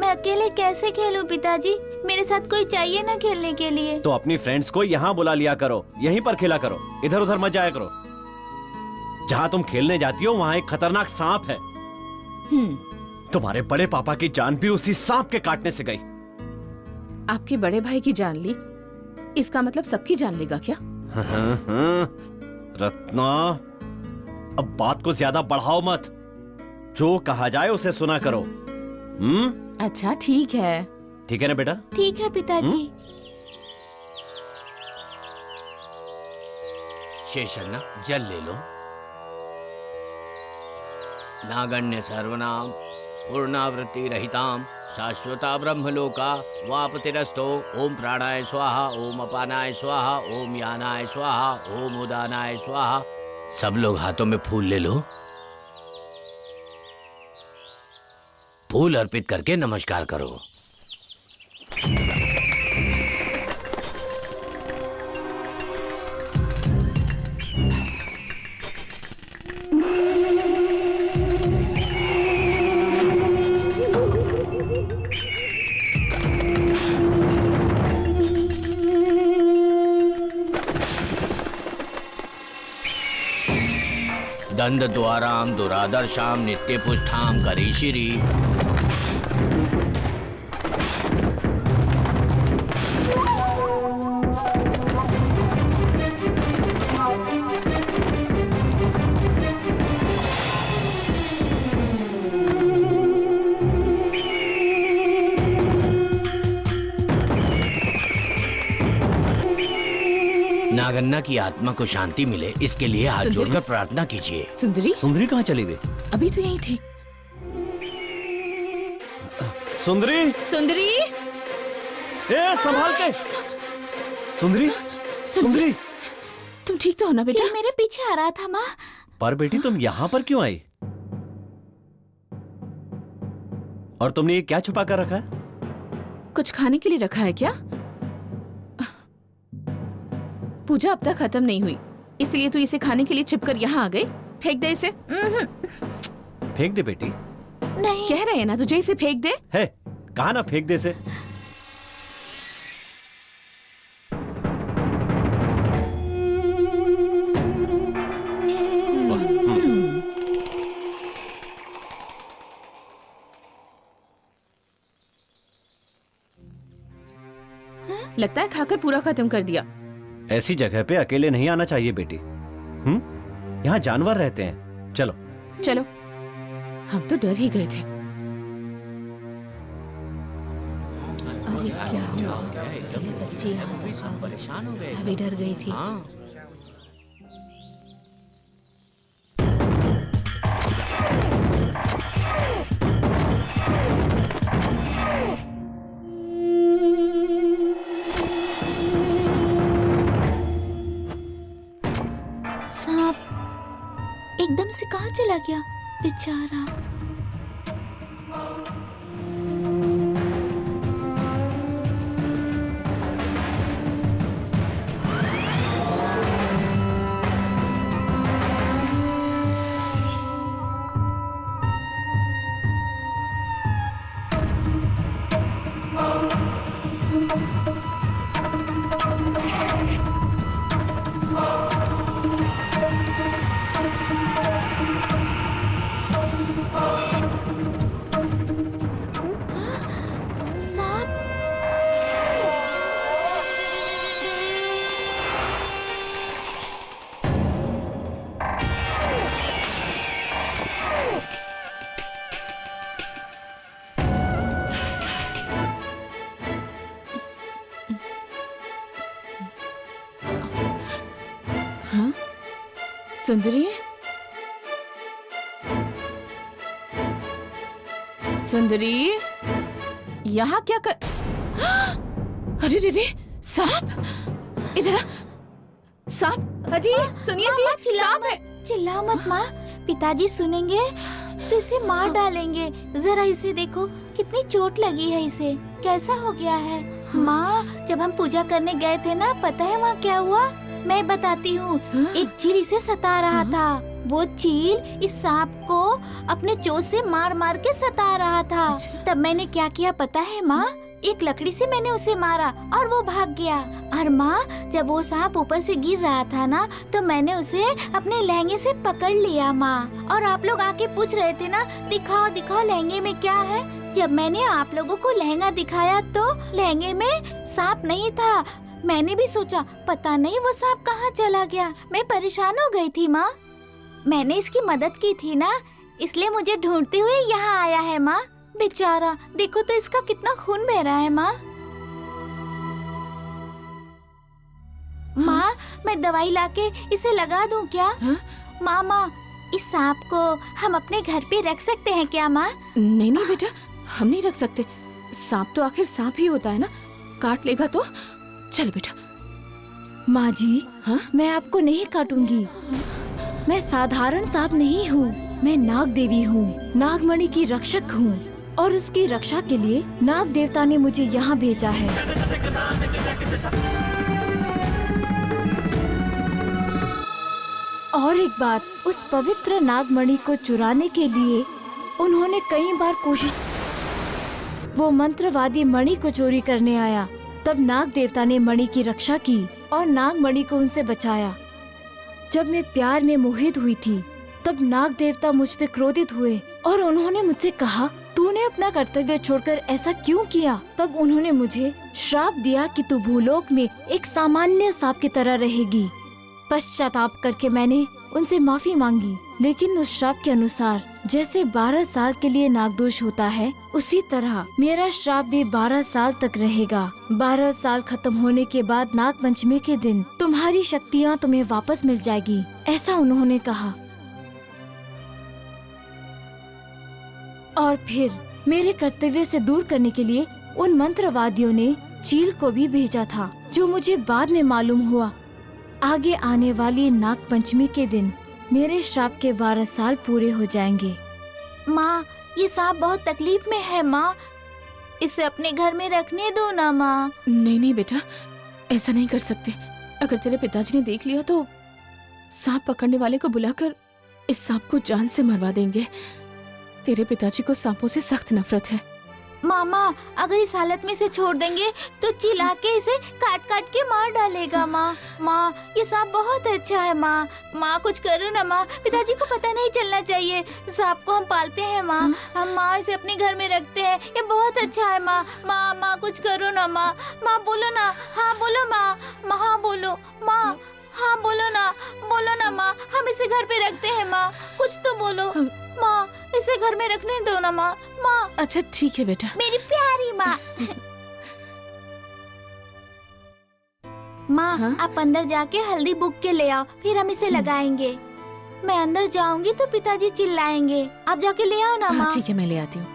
मैं अकेले कैसे खेलूं पिताजी? मेरे साथ कोई चाहिए ना खेलने के लिए। तो अपनी फ्रेंड्स को यहाँ बुला लिया करो, यहीं पर खेला करो, इधर उधर मत जाया करो। जहाँ तुम खेलने जाती हो वहाँ एक खतरनाक सांप है। तुम्हारे बड़े पापा की जान भी उसी सांप के काटने से गई। आपके बड़े भाई की जान ली, इसका मतलब सबकी जान लेगा क्या? रत्ना, अब बात को ज्यादा बढ़ाओ मत। जो कहा जाए उसे सुना करो। अच्छा ठीक है। ठीक है ना बेटा? ठीक है पिताजी। शेषन्ना, जल ले लो। नागण्य सर्वनाम पूर्णावृत्ति रहिताम शाश्वता ब्रह्मलोका वापतिरस्तो। ओम प्राणाय स्वाहा, ओम अपानाय स्वाहा, ओम यानाय स्वाहा, ओम उदानाय स्वाहा। सब लोग हाथों में फूल ले लो। फूल अर्पित करके नमस्कार करो। दंड द्वाराम दुरादर्शाम नित्य पुष्ठाम करीशिरी। नागन्ना की आत्मा को शांति मिले, इसके लिए हाथ सुंदरी? जोड़कर प्रार्थना कीजिए। सुंदरी, सुंदरी कहाँ चली गई? अभी तो यही थी। सुंदरी, सुंदरी, ए संभाल के। सुंदरी, सुंदरी, तुम ठीक तो हो ना बेटा? चिल मेरे पीछे आ रहा था माँ। पर बेटी तुम यहाँ पर क्यों आई? और तुमने ये क्या छुपा कर रखा है? कुछ खाने के लिए रखा है क्या? पूजा अब तक खत्म नहीं हुई, इसलिए तू इसे खाने के लिए छिपकर यहाँ आ गई। फेंक दे इसे। फेंक दे बेटी। नहीं, कह रहे हैं ना तुझे, इसे फेंक दे। है, कहा ना फेंक दे इसे। लगता है खाकर पूरा खत्म कर दिया। ऐसी जगह पे अकेले नहीं आना चाहिए बेटी। यहाँ जानवर रहते हैं। चलो चलो, हम तो डर ही गए थे। अरे क्या हुआ? मेरे बच्चे यहाँ तक आ गए। अभी डर गई थी। सांप एकदम से कहाँ चला गया बेचारा? सांप हाँ? सुंदरी, सुंदरी, यहाँ क्या कर? अरे रे रे, सांप! इधर आ। सांप! अजी सुनिए जी, सांप है। चिल्लाओ मत माँ, पिताजी सुनेंगे तो इसे मार डालेंगे। जरा इसे देखो, कितनी चोट लगी है इसे। कैसा हो गया है? माँ, जब हम पूजा करने गए थे ना, पता है वहाँ क्या हुआ? मैं बताती हूँ। एक चील इसे सता रहा था। वो चील इस सांप को अपने चोंच से मार मार के सता रहा था। तब मैंने क्या किया पता है माँ? एक लकड़ी से मैंने उसे मारा और वो भाग गया। और माँ, जब वो सांप ऊपर से गिर रहा था ना, तो मैंने उसे अपने लहंगे से पकड़ लिया माँ। और आप लोग आके पूछ रहे थे ना, दिखाओ दिखाओ लहंगे में क्या है। जब मैंने आप लोगों को लहंगा दिखाया तो लहंगे में सांप नहीं था। मैंने भी सोचा पता नहीं वो सांप कहाँ चला गया। मैं परेशान हो गई थी माँ। मैंने इसकी मदद की थी ना, इसलिए मुझे ढूंढते हुए यहाँ आया है माँ। बेचारा, देखो तो इसका कितना खून बह रहा है माँ। माँ, मैं दवाई लाके इसे लगा दूं क्या? माँ, इस सांप को हम अपने घर पे रख सकते हैं क्या माँ? नहीं नहीं बेटा, हम नहीं रख सकते। सांप तो आखिर सांप ही होता है ना, काट लेगा तो। चल बेटा। माँ जी, हाँ? मैं आपको नहीं काटूंगी। मैं साधारण सांप नहीं हूँ, मैं नाग देवी हूँ, नागमणि की रक्षक हूँ। और उसकी रक्षा के लिए नाग देवता ने मुझे यहाँ भेजा है। और एक बात, उस पवित्र नागमणि को चुराने के लिए उन्होंने कई बार कोशिश। वो मंत्रवादी मणि को चोरी करने आया, तब नाग देवता ने मणि की रक्षा की और नागमणि को उनसे बचाया। जब मैं प्यार में मोहित हुई थी, तब नाग देवता मुझ पे क्रोधित हुए और उन्होंने मुझसे कहा, तूने अपना कर्तव्य छोड़कर ऐसा क्यों किया? तब उन्होंने मुझे श्राप दिया कि तू भूलोक में एक सामान्य सांप की तरह रहेगी। पश्चाताप करके मैंने उनसे माफी मांगी, लेकिन उस श्राप के अनुसार जैसे 12 साल के लिए नागदोष होता है, उसी तरह मेरा श्राप भी 12 साल तक रहेगा। 12 साल खत्म होने के बाद नाग पंचमी के दिन तुम्हारी शक्तियाँ तुम्हें वापस मिल जाएगी, ऐसा उन्होंने कहा। और फिर मेरे कर्तव्य से दूर करने के लिए उन मंत्रवादियों ने चील को भी भेजा था, जो मुझे बाद में मालूम हुआ। आगे आने वाली नाग पंचमी के दिन मेरे श्राप के 12 साल पूरे हो जाएंगे। माँ, ये सांप बहुत तकलीफ में है माँ, इसे अपने घर में रखने दो ना माँ। नहीं नहीं बेटा, ऐसा नहीं कर सकते। अगर तेरे पिताजी ने देख लिया तो सांप पकड़ने वाले को बुलाकर इस सांप को जान से मरवा देंगे। तेरे पिताजी को सांपों से सख्त नफरत है। मामा, अगर इस हालत में इसे छोड़ देंगे तो चिल्ला के इसे काट काट के मार डालेगा माँ। माँ, ये सांप बहुत अच्छा है माँ। माँ कुछ करो ना माँ, पिताजी को पता नहीं चलना चाहिए। सांप को हम पालते हैं माँ, हम माँ इसे अपने घर में रखते हैं, ये बहुत अच्छा है माँ। माँ माँ कुछ करो ना माँ। माँ बोलो ना, हाँ बोलो माँ। माँ हाँ बोलो माँ, हाँ बोलो ना माँ। हम इसे घर पे रखते हैं माँ, कुछ तो बोलो माँ। इसे घर में रखने दो ना माँ। माँ अच्छा ठीक है बेटा। मेरी प्यारी माँ। माँ हाँ? आप अंदर जाके हल्दी बुक के ले आओ, फिर हम इसे लगाएंगे। मैं अंदर जाऊंगी तो पिताजी चिल्लाएंगे, आप जाके ले आओ ना हाँ माँ। ठीक है, मैं ले आती हूँ।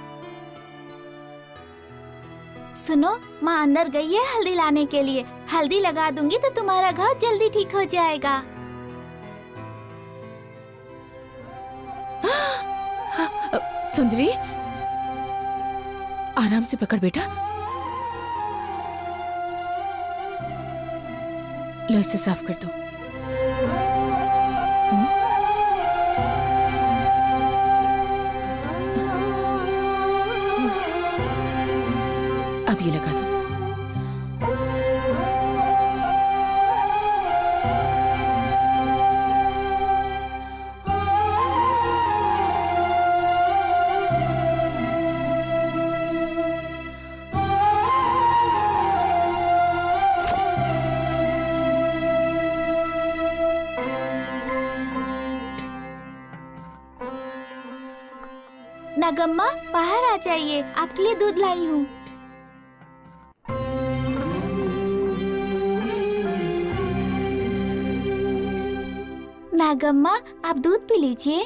सुनो, माँ अंदर गई है हल्दी लाने के लिए। हल्दी लगा दूंगी तो तुम्हारा घाव जल्दी ठीक हो जाएगा। सुंदरी, आराम से पकड़ बेटा। लो इसे साफ कर दो। अब ये लगा दो। नागम्मा, बाहर आ जाइए, आपके लिए दूध लाई हूँ। नागम्मा, आप दूध पी लीजिए।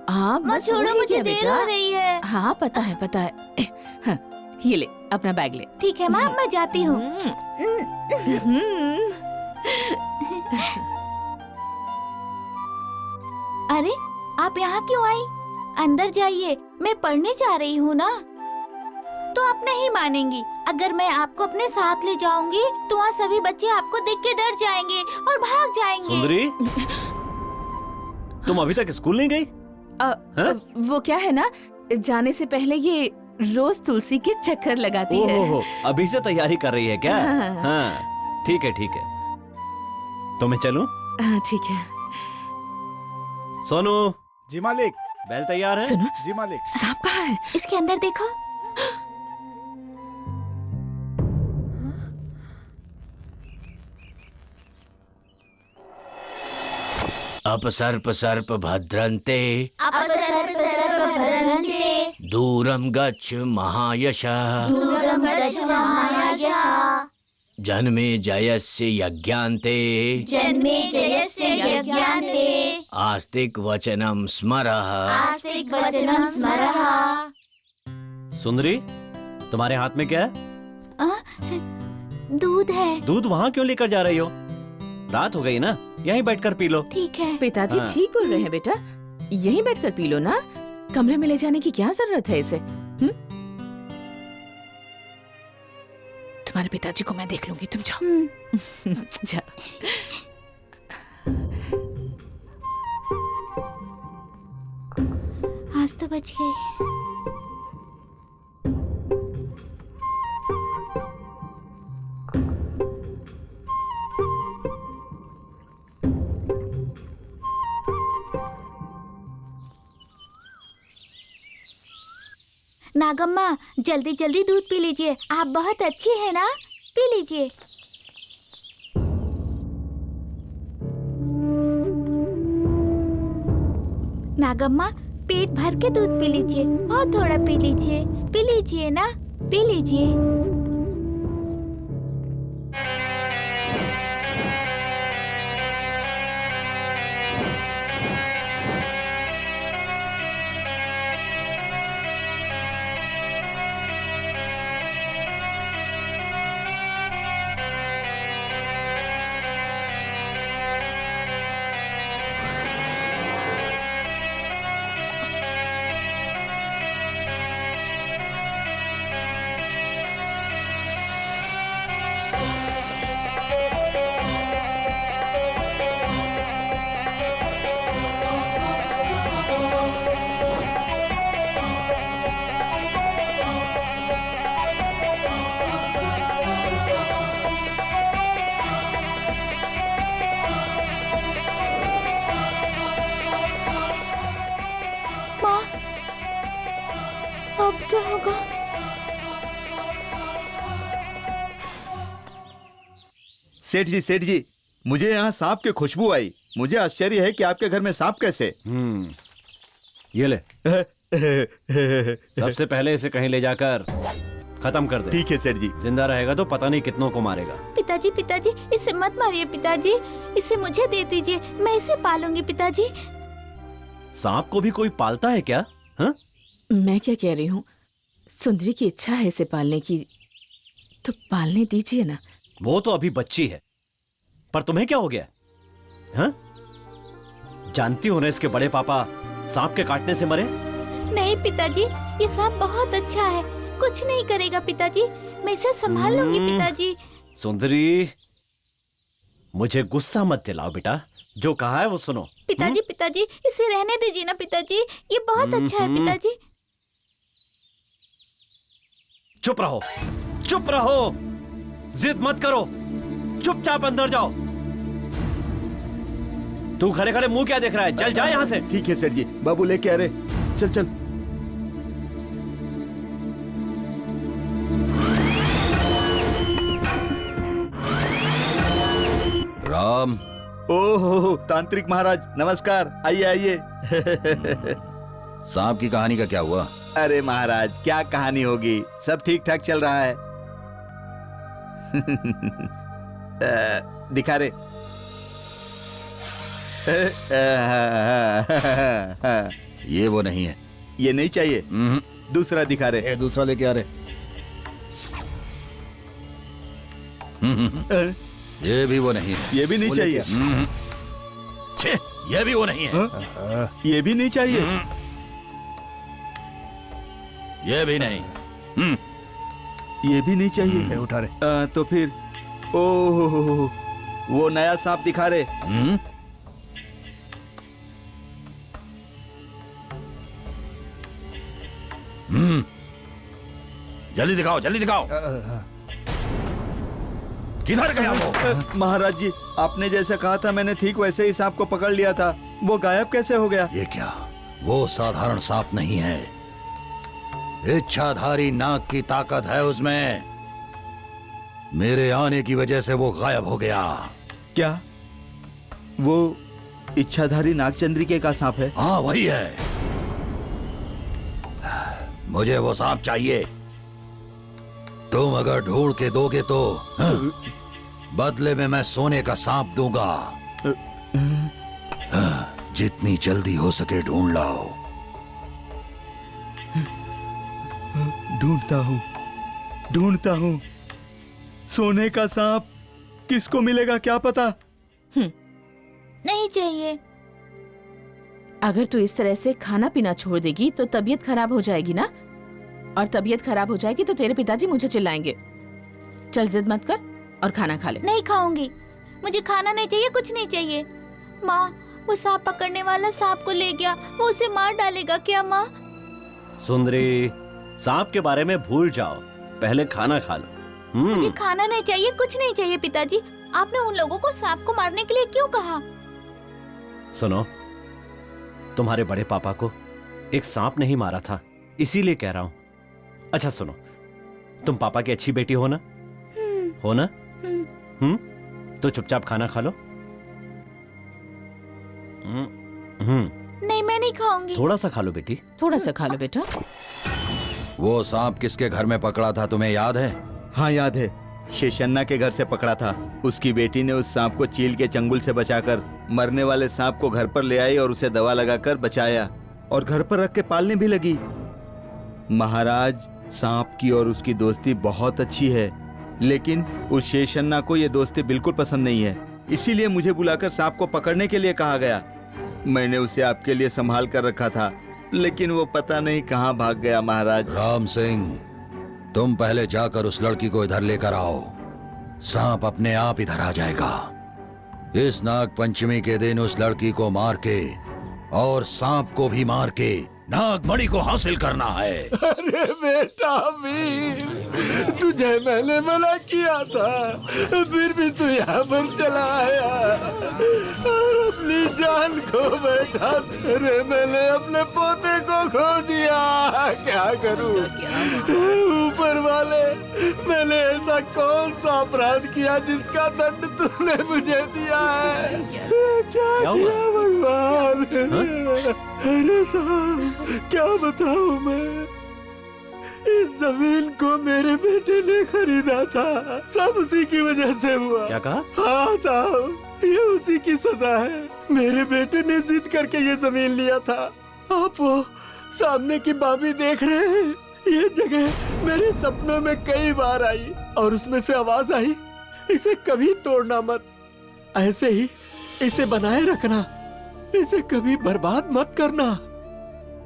हाँ माँ बस हो छोड़ो, ही मुझे गया देर बेटा। हो रही है। हाँ पता है पता है। हाँ, ये ले अपना बैग ले। ठीक है माँ, मैं जाती हूँ। अरे, आप यहाँ क्यों आई? अंदर जाइए, मैं पढ़ने जा रही हूँ ना। तो आप नहीं मानेंगी। अगर मैं आपको अपने साथ ले जाऊंगी तो वहाँ सभी बच्चे आपको देख के डर जाएंगे और भाग जाएंगे। सुंदरी, तुम अभी तक स्कूल नहीं गई? वो क्या है ना, जाने से पहले ये रोज तुलसी के चक्कर लगाती है। ओहो, अभी से तैयारी कर रही है क्या? हाँ। हाँ, ठीक है ठीक है। तो मैं चलूं? हाँ ठीक है। सोनू, जी मालिक। बैल तैयार है? सुनो, जी मालिक। सांप कहाँ है? इसके अंदर देखो। अपसर्प सर्प भद्रन्ते अपसर्प सर्प भद्रन्ते दूरम गच्छ महायशः दूरं गच्छ महायशः जन्मे जयस्य यज्ञान्ते जन्मे जयस्य यज्ञान्ते आस्तिक वचनम स्मरः। आस्तिक वचनं स्मरः। सुंदरी, तुम्हारे हाथ में क्या है? दूध है। दूध वहाँ क्यों लेकर जा रही हो? रात हो गई ना, यहीं बैठकर पी लो। ठीक है। पिताजी हाँ। ठीक बोल रहे हैं बेटा, यहीं बैठकर पी लो ना। कमरे में ले जाने की क्या जरूरत है इसे? तुम्हारे पिताजी को मैं देख लूंगी, तुम जाओ। जाओ। आज तो बच गई। नागम्मा, जल्दी जल्दी दूध पी लीजिए, आप बहुत अच्छी है ना, पी लीजिए। नागम्मा, पेट भर के दूध पी लीजिए और थोड़ा पी लीजिए ना, पी लीजिए। माँ, अब क्या होगा? सेठ जी, मुझे यहाँ सांप की खुशबू आई। मुझे आश्चर्य है कि आपके घर में सांप कैसे? ये ले। सबसे पहले इसे कहीं ले जाकर खत्म कर दे। ठीक है सेठ जी। जिंदा रहेगा तो पता नहीं कितनों को मारेगा। पिताजी, इसे मत मारिए पिताजी, इसे मुझे दे दीजिए, मैं इसे पालूंगी पिताजी। सांप को भी कोई पालता है क्या? हाँ? मैं क्या कह रही हूँ, सुंदरी की इच्छा है इसे पालने की, तो पालने दीजिए ना। वो तो अभी बच्ची है, पर तुम्हें क्या हो गया? हाँ? जानती हो ना इसके बड़े पापा सांप के काटने से मरे? नहीं पिताजी, ये सांप बहुत अच्छा है, कुछ नहीं करेगा पिताजी, मैं इसे संभाल लूंगी पिताजी। सुंदरी, मुझे गुस्सा मत दिलाओ बेटा, जो कहा है वो सुनो। पिताजी, इसे रहने दीजिए ना पिताजी, ये बहुत अच्छा है पिताजी। चुप रहो, जिद मत करो, चुपचाप अंदर जाओ। तू खड़े खड़े मुंह क्या देख रहा है? चल जा यहाँ से। ठीक है सेठ जी, बाबू लेके आ रहे। चल। राम। ओहो तांत्रिक महाराज, नमस्कार, आइए। सांप की कहानी का क्या हुआ? अरे महाराज, क्या कहानी होगी, सब ठीक ठाक चल रहा है। दिखा रे। ये वो नहीं है। ये नहीं चाहिए, दूसरा दिखा रे। दूसरा लेके आ रहे। ये भी वो नहीं है। ये भी नहीं चाहिए। छे, ये भी वो नहीं है। ये भी नहीं चाहिए। ये भी नहीं। ये भी नहीं चाहिए। उठा रहे। तो फिर ओह, वो नया सांप दिखा रहे। जल्दी दिखाओ। किधर गया वो? महाराज जी, आपने जैसा कहा था मैंने ठीक वैसे ही सांप को पकड़ लिया था, वो गायब कैसे हो गया? ये क्या, वो साधारण सांप नहीं है, इच्छाधारी नाग की ताकत है उसमें। मेरे आने की वजह से वो गायब हो गया। क्या वो इच्छाधारी नागचंद्रिके का सांप है? हाँ वही है। मुझे वो सांप चाहिए। तुम अगर ढूंढ के दोगे तो बदले में मैं सोने का सांप दूंगा। जितनी जल्दी हो सके ढूंढ लाओ। ढूंढता हूँ। सोने का सांप किसको मिलेगा क्या पता? नहीं चाहिए। अगर तू इस तरह से खाना पीना छोड़ देगी तो तबीयत खराब हो जाएगी ना, और तबीयत खराब हो जाएगी तो तेरे पिताजी मुझे चिल्लाएंगे। चल जिद मत कर और खाना खा ले। नहीं खाऊंगी, मुझे खाना नहीं चाहिए, कुछ नहीं चाहिए। माँ, वो सांप पकड़ने वाला सांप को ले गया, वो उसे मार डालेगा क्या माँ? सुंदरी, सांप के बारे में भूल जाओ, पहले खाना खा लो। मुझे खाना नहीं चाहिए, कुछ नहीं चाहिए पिताजी। आपने उन लोगों को सांप को मारने के लिए क्यों कहा? सुनो, तुम्हारे बड़े पापा को एक सांप नहीं मारा था, इसीलिए कह रहा हूं। अच्छा सुनो, तुम पापा की अच्छी बेटी हो ना? हो ना? तो चुपचाप खाना खा लो। नहीं, मैं नहीं खाऊंगी। थोड़ा सा खा लो बेटी। थोड़ा सा खा लो बेटा। वो सांप किसके घर में पकड़ा था तुम्हें याद है? हाँ याद है, शेषन्ना के घर से पकड़ा था। उसकी बेटी ने उस सांप को चील के चंगुल से बचाकर मरने वाले सांप को घर पर ले आई और उसे दवा लगाकर बचाया और घर पर रख के पालने भी लगी। महाराज, सांप की और उसकी दोस्ती बहुत अच्छी है, लेकिन उस शेषन्ना को ये दोस्ती बिल्कुल पसंद नहीं है। इसीलिए मुझे बुलाकर सांप को पकड़ने के लिए कहा गया। मैंने उसे आपके लिए संभाल कर रखा था, लेकिन वो पता नहीं कहाँ भाग गया। महाराज राम सिंह, तुम पहले जाकर उस लड़की को इधर लेकर आओ। सांप अपने आप इधर आ जाएगा। इस नाग पंचमी के दिन उस लड़की को मार के और सांप को भी मार के नागमणि को हासिल करना है। अरे बेटा वीर, तुझे मैंने मना किया था, फिर भी तू यहाँ पर चला आया और अपनी जान खो बैठा। अरे मैंने अपने पोते को खो दिया, क्या करूं? ऊपर वाले, मैंने ऐसा कौन सा अपराध किया जिसका दंड तूने मुझे दिया है? क्या किया भगवान? अरे साहब, क्या बताऊं मैं? इस जमीन को मेरे बेटे ने खरीदा था, सब उसी की वजह से हुआ। क्या कहा? हाँ साहब, ये उसी की सजा है। मेरे बेटे ने जिद करके ये जमीन लिया था। आप वो सामने की बाबी देख रहे हैं? ये जगह मेरे सपनों में कई बार आई और उसमें से आवाज आई, इसे कभी तोड़ना मत, ऐसे ही इसे बनाए रखना, इसे कभी बर्बाद मत करना।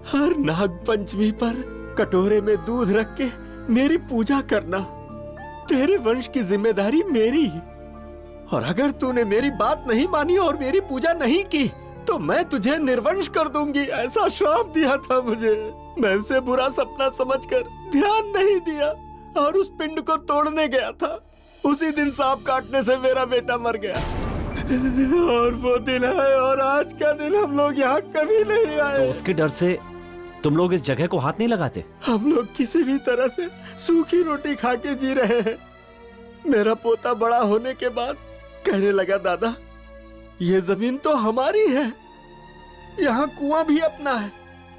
हर नाग पंचमी पर कटोरे में दूध रख के मेरी पूजा करना, तेरे वंश की जिम्मेदारी मेरी। और अगर तूने मेरी बात नहीं मानी और मेरी पूजा नहीं की तो मैं तुझे निर्वंश कर दूंगी, ऐसा श्राप दिया था मुझे। मैं उसे बुरा सपना समझकर ध्यान नहीं दिया और उस पिंड को तोड़ने गया था। उसी दिन सांप काटने से मेरा बेटा मर गया और वो दिन है और आज का दिन हम लोग यहाँ कभी नहीं आए। तो उसके डर से तुम लोग इस जगह को हाथ नहीं लगाते? हम लोग किसी भी तरह से सूखी रोटी खा के जी रहे हैं। मेरा पोता बड़ा होने के बाद कहने लगा, दादा ये जमीन तो हमारी है, यहाँ कुआं भी अपना है,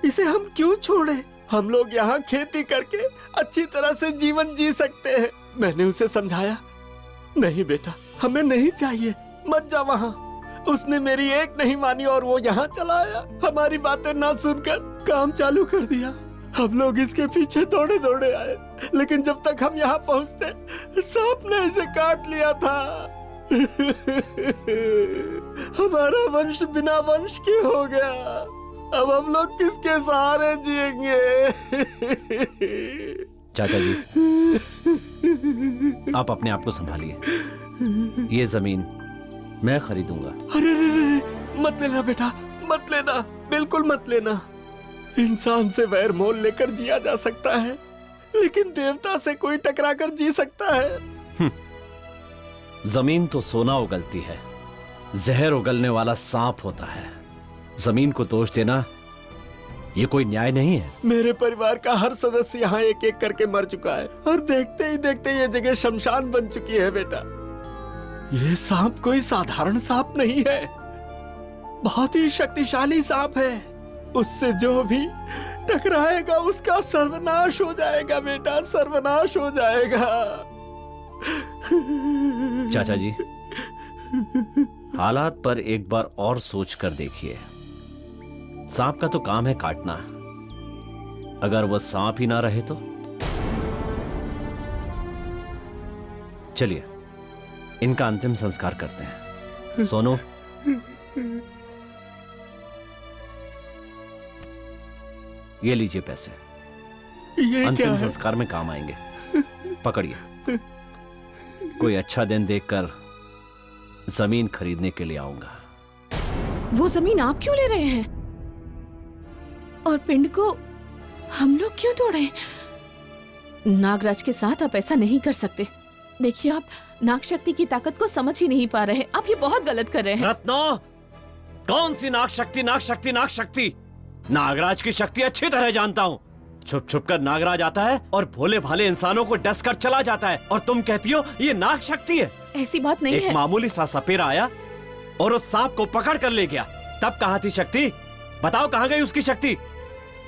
इसे हम क्यों छोड़े? हम लोग यहाँ खेती करके अच्छी तरह से जीवन जी सकते हैं। मैंने उसे समझाया, नहीं बेटा, हमें नहीं चाहिए, मत जा वहाँ। उसने मेरी एक नहीं मानी और वो यहाँ चला आया। हमारी बातें ना सुनकर काम चालू कर दिया। हम लोग इसके पीछे दौड़े दौड़े आए, लेकिन जब तक हम यहाँ पहुँचते सांप ने इसे काट लिया था। हमारा वंश बिना वंश के हो गया। अब हम लोग किसके सहारे जिएंगे? चाचा जी, आप अपने आप को संभालिए। ये जमीन मैं खरीदूंगा। अरे मत लेना बेटा, मत लेना, बिल्कुल मत लेना। इंसान से वैर मोल लेकर जिया जा सकता है, लेकिन देवता से कोई टकरा कर जी सकता है? जमीन तो सोना उगलती है, जहर उगलने वाला सांप होता है। जमीन को दोष देना ये कोई न्याय नहीं है। मेरे परिवार का हर सदस्य यहाँ एक एक करके मर चुका है और देखते ही देखते ये जगह शमशान बन चुकी है बेटा। ये सांप कोई साधारण सांप नहीं है, बहुत ही शक्तिशाली सांप है। उससे जो भी टकराएगा उसका सर्वनाश हो जाएगा बेटा, सर्वनाश हो जाएगा। चाचा जी, हालात पर एक बार और सोच कर देखिए। सांप का तो काम है काटना, अगर वह सांप ही ना रहे तो? चलिए इनका अंतिम संस्कार करते हैं। सोनू, ये लीजिए पैसे, ये अंतिम क्या संस्कार में काम आएंगे। पकड़िए, कोई अच्छा दिन देखकर जमीन खरीदने के लिए आऊंगा। वो जमीन आप क्यों ले रहे हैं? और पिंड को हम लोग क्यों तोड़े? नागराज के साथ आप ऐसा नहीं कर सकते। देखिए, आप नाग शक्ति की ताकत को समझ ही नहीं पा रहे। आप ये बहुत गलत कर रहे हैं। रत्नो, कौन सी नाग शक्ति, नाग शक्ति, नाग शक्ति? नागराज की शक्ति अच्छी तरह जानता हूँ। छुप छुप कर नागराज आता है और भोले भाले इंसानों को डस कर चला जाता है, और तुम कहती हो ये नाग शक्ति है। ऐसी बात नहीं है। एक मामूली सा सपेरा आया और उस सांप को पकड़ कर ले गया, तब कहाँ थी शक्ति? बताओ कहाँ गई उसकी शक्ति?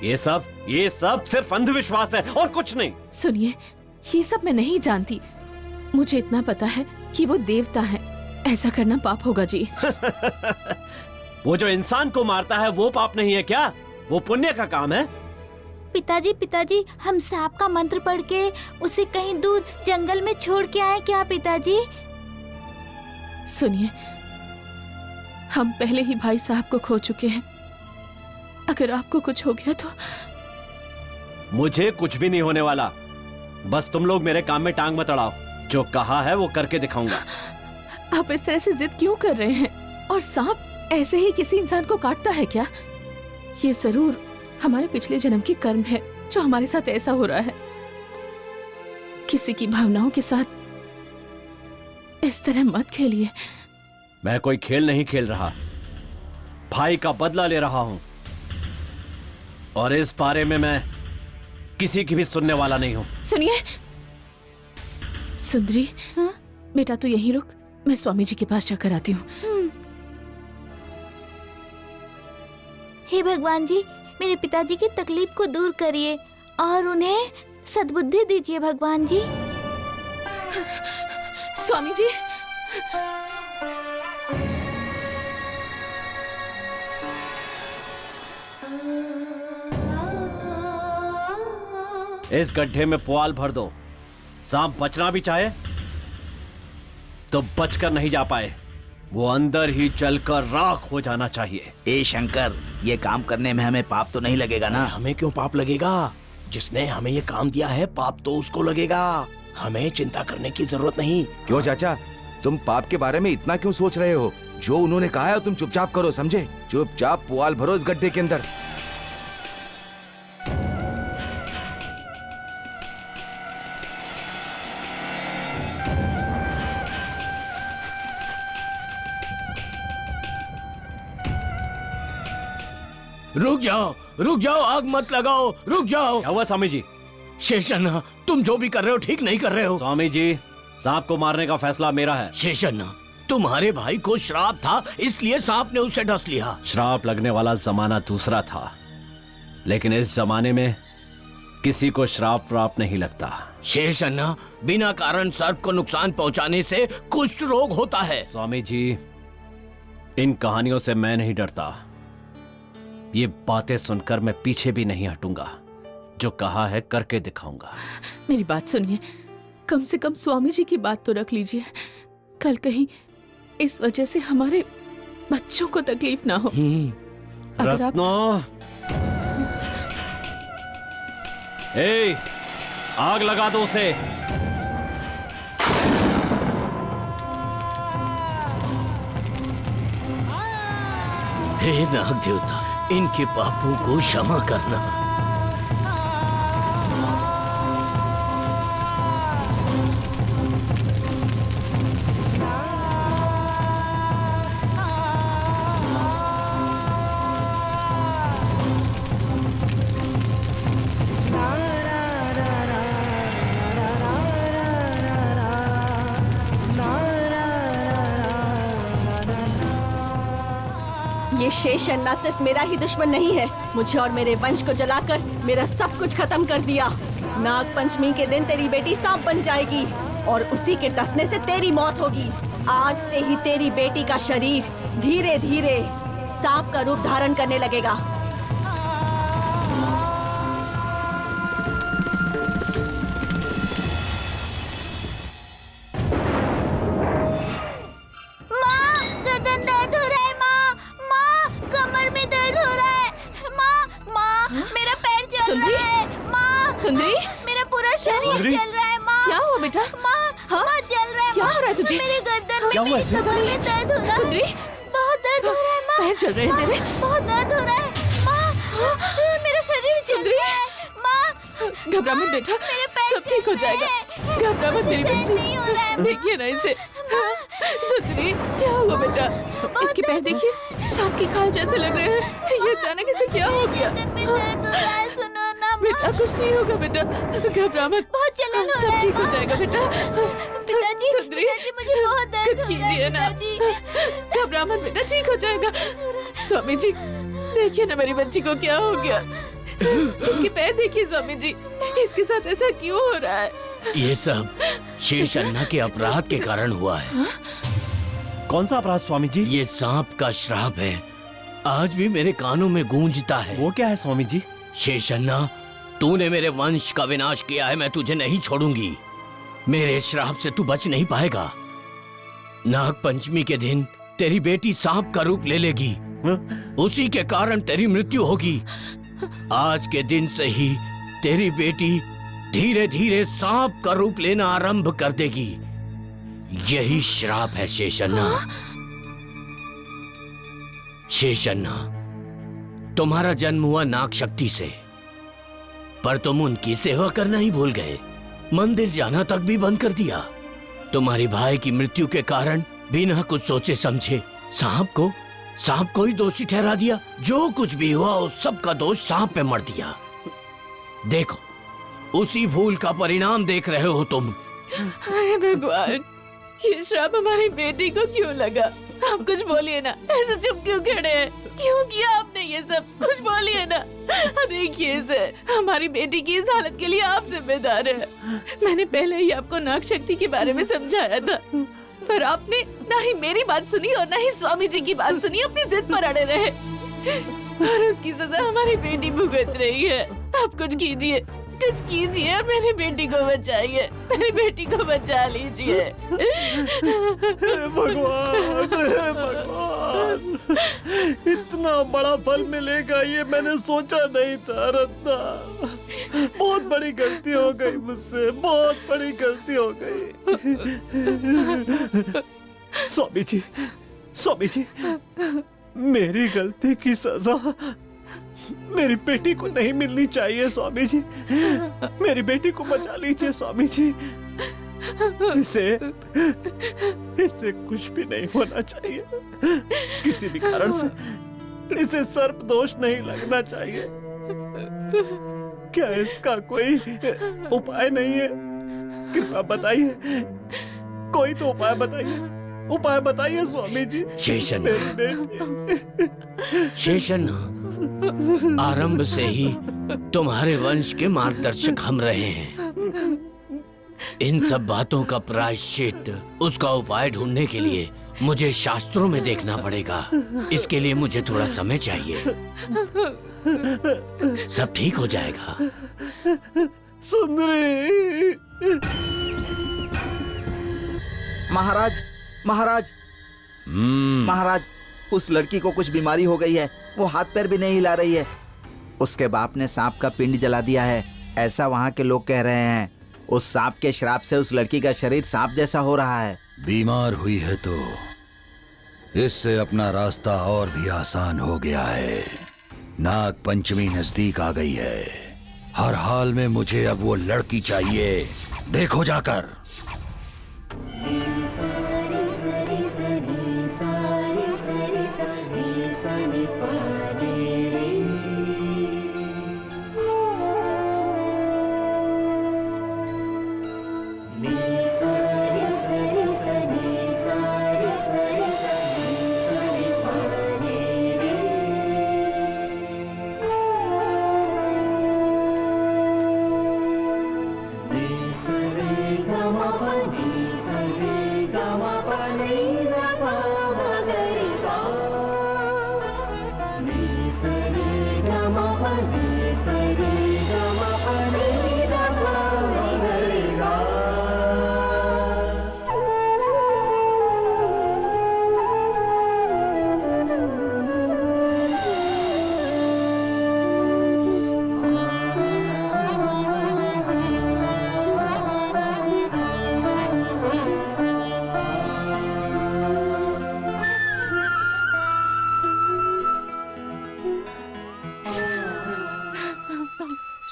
ये सब सिर्फ अंधविश्वास है और कुछ नहीं। सुनिए, ये सब मैं नहीं जानती। मुझे इतना पता है कि वो देवता है। ऐसा करना पाप होगा जी। वो जो इंसान को मारता है वो पाप नहीं है क्या? वो पुण्य का काम है। पिताजी, हम सांप का मंत्र पढ़ के उसे कहीं दूर जंगल में छोड़ के आए क्या पिताजी? सुनिए, हम पहले ही भाई साहब को खो चुके हैं। अगर आपको कुछ हो गया तो? मुझे कुछ भी नहीं होने वाला। बस तुम लोग मेरे काम में टांग मत अड़ाओ। जो कहा है वो करके दिखाऊंगा। आप इस तरह से जिद क्यों कर रहे हैं? और सांप ऐसे ही किसी इंसान को काटता है क्या? ये जरूर हमारे पिछले जन्म की कर्म है जो हमारे साथ ऐसा हो रहा है। किसी की भावनाओं के साथ इस तरह मत खेलिए। मैं कोई खेल नहीं खेल रहा, भाई का बदला ले रहा हूं। और इस बारे में मैं किसी की भी सुनने वाला नहीं हूं। सुनिए सुंदरी, बेटा तू यहीं रुक, मैं स्वामी जी के पास जाकर आती हूँ। हे भगवान जी, मेरे पिताजी की तकलीफ को दूर करिए और उन्हें सद्बुद्धि दीजिए भगवान जी। स्वामी जी, इस गड्ढे में पुआल भर दो। सांप बचना भी चाहे तो बचकर नहीं जा पाए, वो अंदर ही जलकर राख हो जाना चाहिए। ए शंकर, ये काम करने में हमें पाप तो नहीं लगेगा ना? हमें क्यों पाप लगेगा? जिसने हमें ये काम दिया है पाप तो उसको लगेगा। हमें चिंता करने की जरूरत नहीं। क्यों चाचा, तुम पाप के बारे में इतना क्यों सोच रहे हो? जो उन्होंने कहा है तुम चुपचाप करो, समझे? चुपचाप पुआल भरो इस गड्ढे के अंदर। रुक जाओ, आग मत लगाओ, रुक जाओ। क्या हुआ स्वामी जी? शेषन्ना, तुम जो भी कर रहे हो ठीक नहीं कर रहे हो। स्वामी जी, सांप को मारने का फैसला मेरा है। शेषन्ना, तुम्हारे भाई को श्राप था इसलिए सांप ने उसे डस लिया। श्राप लगने वाला जमाना दूसरा था, लेकिन इस जमाने में किसी को श्राप व्राप नहीं लगता। शेषन्ना, बिना कारण सर्प को नुकसान पहुंचाने से कुष्ठ रोग होता है। स्वामी जी, इन कहानियों से मैं नहीं डरता। ये बातें सुनकर मैं पीछे भी नहीं हटूंगा। जो कहा है करके दिखाऊंगा। मेरी बात सुनिए, कम से कम स्वामी जी की बात तो रख लीजिए। कल कहीं इस वजह से हमारे बच्चों को तकलीफ ना हो। अगर आप... रत्नो, ए, आग लगा दो उसे। हे नाग देवता, इनके पापों को क्षमा करना। ये शेषन्ना सिर्फ मेरा ही दुश्मन नहीं है, मुझे और मेरे वंश को जलाकर मेरा सब कुछ खत्म कर दिया। नाग पंचमी के दिन तेरी बेटी सांप बन जाएगी और उसी के टसने से तेरी मौत होगी। आज से ही तेरी बेटी का शरीर धीरे धीरे सांप का रूप धारण करने लगेगा। सुंदरी, मेरा पूरा शरीर जल रहा है माँ। क्या हुआ बेटा? माँ जल रहा है। क्या हो रहा है तुझे? मेरे गर्दन में, क्या हुआ? मेरी कमर में दर्द हो रहा है। सुंदरी, बहुत दर्द हो रहा है माँ। पैर जल रहे हैं तेरे? बहुत दर्द हो रहा है माँ। मेरा शरीर जल रहा है माँ। घबरा मत बेटा, सब ठीक हो जाएगा। घबरा मत मेरी बच्ची। देखिए ना इसे। सुंदरी, क्या हुआ बेटा? इसके पैर देखिए, सांप की खाल जैसे लग रहे हैं। ये अचानक इसे क्या हो गया? बेटा कुछ नहीं होगा बेटा, घबरा मत। बहुत जलन हो रहा सब है ठीक हो जाएगा बेटा। पिताजी, सुंदरी, पिताजी मुझे बहुत दर्द हो रहा है कीजिए ना। पिताजी। घबरा मत बेटा, ठीक हो जाएगा। स्वामी जी, देखिए ना मेरी बच्ची को क्या हो गया। इसके पैर देखिए स्वामी जी, इसके साथ ऐसा क्यों हो रहा है? ये सब शेष अन्ना के अपराध के कारण हुआ है। कौन सा अपराध स्वामी जी? ये सांप का श्राप है, आज भी मेरे कानों में गूंजता है। वो क्या है स्वामी जी? शेष अन्ना, तूने मेरे वंश का विनाश किया है, मैं तुझे नहीं छोड़ूंगी। मेरे श्राप से तू बच नहीं पाएगा। नाग पंचमी के दिन तेरी बेटी सांप का रूप ले लेगी, उसी के कारण तेरी मृत्यु होगी। आज के दिन से ही तेरी बेटी धीरे धीरे सांप का रूप लेना आरंभ कर देगी। यही श्राप है शेषन्ना। शेषन्ना, तुम्हारा जन्म हुआ नाग शक्ति से, पर तुम उनकी सेवा करना ही भूल गए, मंदिर जाना तक भी बंद कर दिया। तुम्हारी भाई की मृत्यु के कारण बिना कुछ सोचे समझे सांप को ही दोषी ठहरा दिया। जो कुछ भी हुआ उस सब का दोष सांप पे मर दिया। देखो, उसी भूल का परिणाम देख रहे हो तुम। हाय भगवान, ये श्राप हमारी बेटी को क्यों लगा? आप कुछ बोलिए ना, ऐसे चुप क्यों खड़े हैं? क्यों किया आपने ये सब? कुछ बोलिए ना। देखिए सर, हमारी बेटी की इस हालत के लिए आप जिम्मेदार हैं। मैंने पहले ही आपको नाग शक्ति के बारे में समझाया था, पर आपने ना ही मेरी बात सुनी और ना ही स्वामी जी की बात सुनी, अपनी जिद पर अड़े रहे और उसकी सजा हमारी बेटी भुगत रही है। आप कुछ कीजिए, कुछ कीजिए, मेरी बेटी को बचाइए, मेरी बेटी को बचा लीजिए। भगवान, भगवान, इतना बड़ा फल मिलेगा ये मैंने सोचा नहीं था रत्ना। बहुत बड़ी गलती हो गई मुझसे, बहुत बड़ी गलती हो गई। स्वामी जी, स्वामी जी, मेरी गलती की सजा मेरी बेटी को नहीं मिलनी चाहिए स्वामी जी। मेरी बेटी को बचा लीजिए स्वामी जी। इसे कुछ भी नहीं होना चाहिए, किसी भी कारण से इसे सर्प दोष नहीं लगना चाहिए। क्या इसका कोई उपाय नहीं है? कृपया बताइए, कोई तो उपाय बताइए, उपाय बताइए स्वामी जी। शेषन्ना, आरंभ से ही तुम्हारे वंश के मार्गदर्शक हम रहे हैं। इन सब बातों का प्रायश्चित, उसका उपाय ढूंढने के लिए मुझे शास्त्रों में देखना पड़ेगा। इसके लिए मुझे थोड़ा समय चाहिए। सब ठीक हो जाएगा। सुंदरी। महाराज, महाराज, महाराज, उस लड़की को कुछ बीमारी हो गई है, वो हाथ पैर भी नहीं हिला रही है। उसके बाप ने सांप का पिंड जला दिया है, ऐसा वहाँ के लोग कह रहे हैं। उस सांप के श्राप से उस लड़की का शरीर सांप जैसा हो रहा है। बीमार हुई है तो इससे अपना रास्ता और भी आसान हो गया है। नाग पंचमी नजदीक आ गई है, हर हाल में मुझे अब वो लड़की चाहिए। देखो जाकर।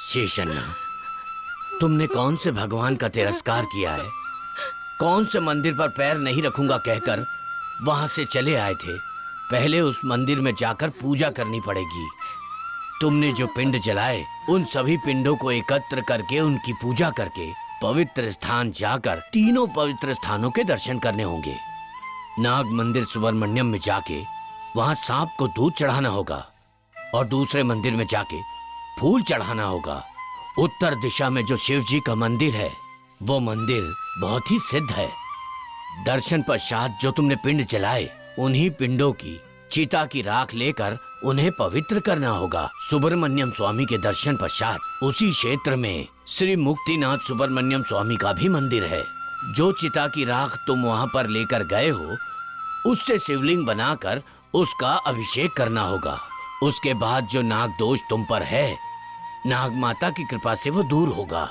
शेषन्ना, तुमने कौन से भगवान का तिरस्कार किया है? कौन से मंदिर पर पैर नहीं रखूंगा कहकर वहां से चले आए थे? पहले उस मंदिर में जाकर पूजा करनी पड़ेगी। तुमने जो पिंड जलाए, उन सभी पिंडों को एकत्र करके उनकी पूजा करके पवित्र स्थान जाकर तीनों पवित्र स्थानों के दर्शन करने होंगे। नाग मंदिर सुब्रमण्यम में जाके वहां सांप को दूध चढ़ाना होगा। और दूसरे मंदिर में जाके फूल चढ़ाना होगा। उत्तर दिशा में जो शिव जी का मंदिर है वो मंदिर बहुत ही सिद्ध है। दर्शन पश्चात जो तुमने पिंड जलाए उन्हीं पिंडों की चिता की राख लेकर उन्हें पवित्र करना होगा। सुब्रमण्यम स्वामी के दर्शन पश्चात उसी क्षेत्र में श्री मुक्तिनाथ सुब्रमण्यम स्वामी का भी मंदिर है। जो चिता की राख तुम वहां पर लेकर गए हो उससे शिवलिंग बनाकर उसका अभिषेक करना होगा। उसके बाद जो नाग दोष तुम पर है नाग माता की कृपा से वो दूर होगा।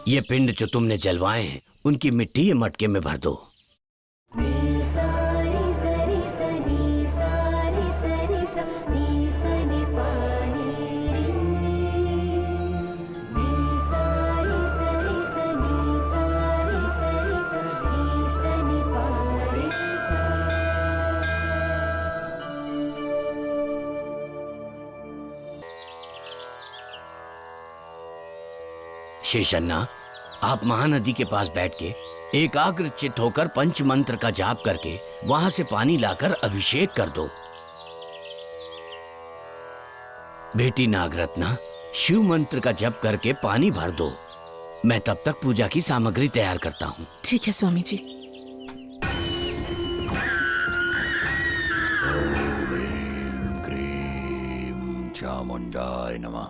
ये पिंड जो तुमने जलवाए हैं उनकी मिट्टी ये मटके में भर दो। शेषन्ना, आप महानदी के पास बैठ के एकाग्र चित्त होकर पंच मंत्र का जाप करके वहां से पानी लाकर अभिषेक कर दो। बेटी नागरत्ना, शिव मंत्र का जप करके पानी भर दो। मैं तब तक पूजा की सामग्री तैयार करता हूँ। ठीक है स्वामी जी। ओम ह्रीं क्रीं चामुंडाय नमः।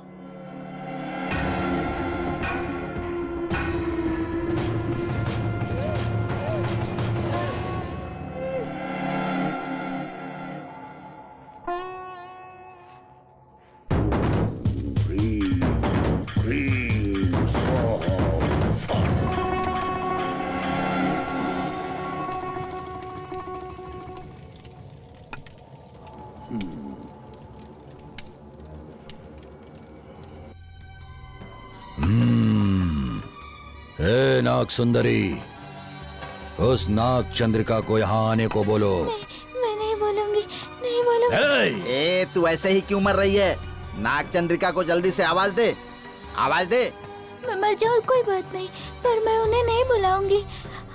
हे नाग सुंदरी, उस नाग चंद्रिका को यहाँ आने को बोलो। मैं नहीं बोलूंगी, नहीं बोलूंगी। ए तू ऐसे ही क्यों मर रही है? नाग चंद्रिका को जल्दी से आवाज दे, आवाज दे। मैं मर जाऊँ कोई बात नहीं, पर मैं उन्हें नहीं बुलाऊंगी।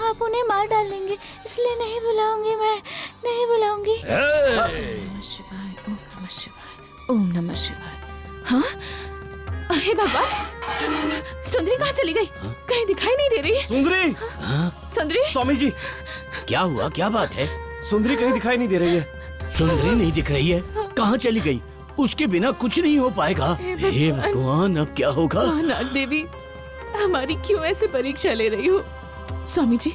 आप उन्हें मार डालेंगे, इसलिए नहीं बुलाऊंगी, मैं नहीं बुलाऊंगी। नमः शिवाय, ओम नमः शिवाय, ओम नमः शिवाय। हाँ, हे भगवान, सुंदरी कहाँ चली गई? कहीं दिखाई नहीं दे रही है। सुंदरी, सुंदरी, स्वामी जी, क्या हुआ, क्या बात है? सुंदरी कहीं दिखाई नहीं दे रही है। सुंदरी नहीं दिख रही है? कहाँ चली गई? उसके बिना कुछ नहीं हो पाएगा। हे भगवान, अब क्या होगा? नाग देवी, हमारी क्यों ऐसे परीक्षा ले रही हो? स्वामी जी,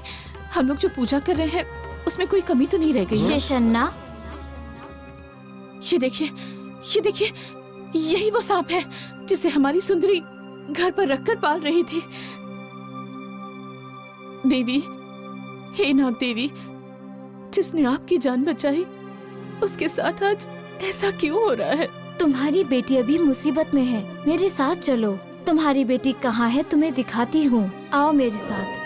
हम लोग जो पूजा कर रहे हैं उसमें कोई कमी तो नहीं रह गई? शेषन्ना, ये देखिए, ये देखिए, यही वो सांप है जिसे हमारी सुंदरी घर पर रखकर पाल रही थी। देवी, हे नाग देवी, जिसने आपकी जान बचाई उसके साथ आज ऐसा क्यों हो रहा है? तुम्हारी बेटी अभी मुसीबत में है, मेरे साथ चलो। तुम्हारी बेटी कहाँ है तुम्हें दिखाती हूँ, आओ मेरे साथ।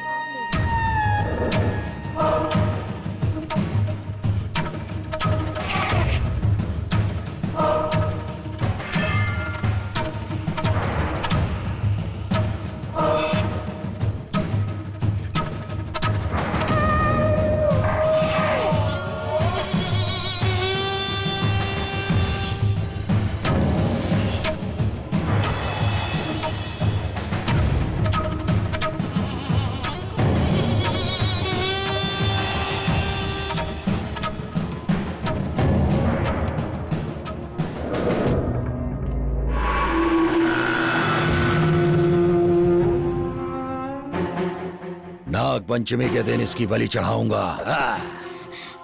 नाग पंचमी के दिन इसकी बलि चढ़ाऊंगा।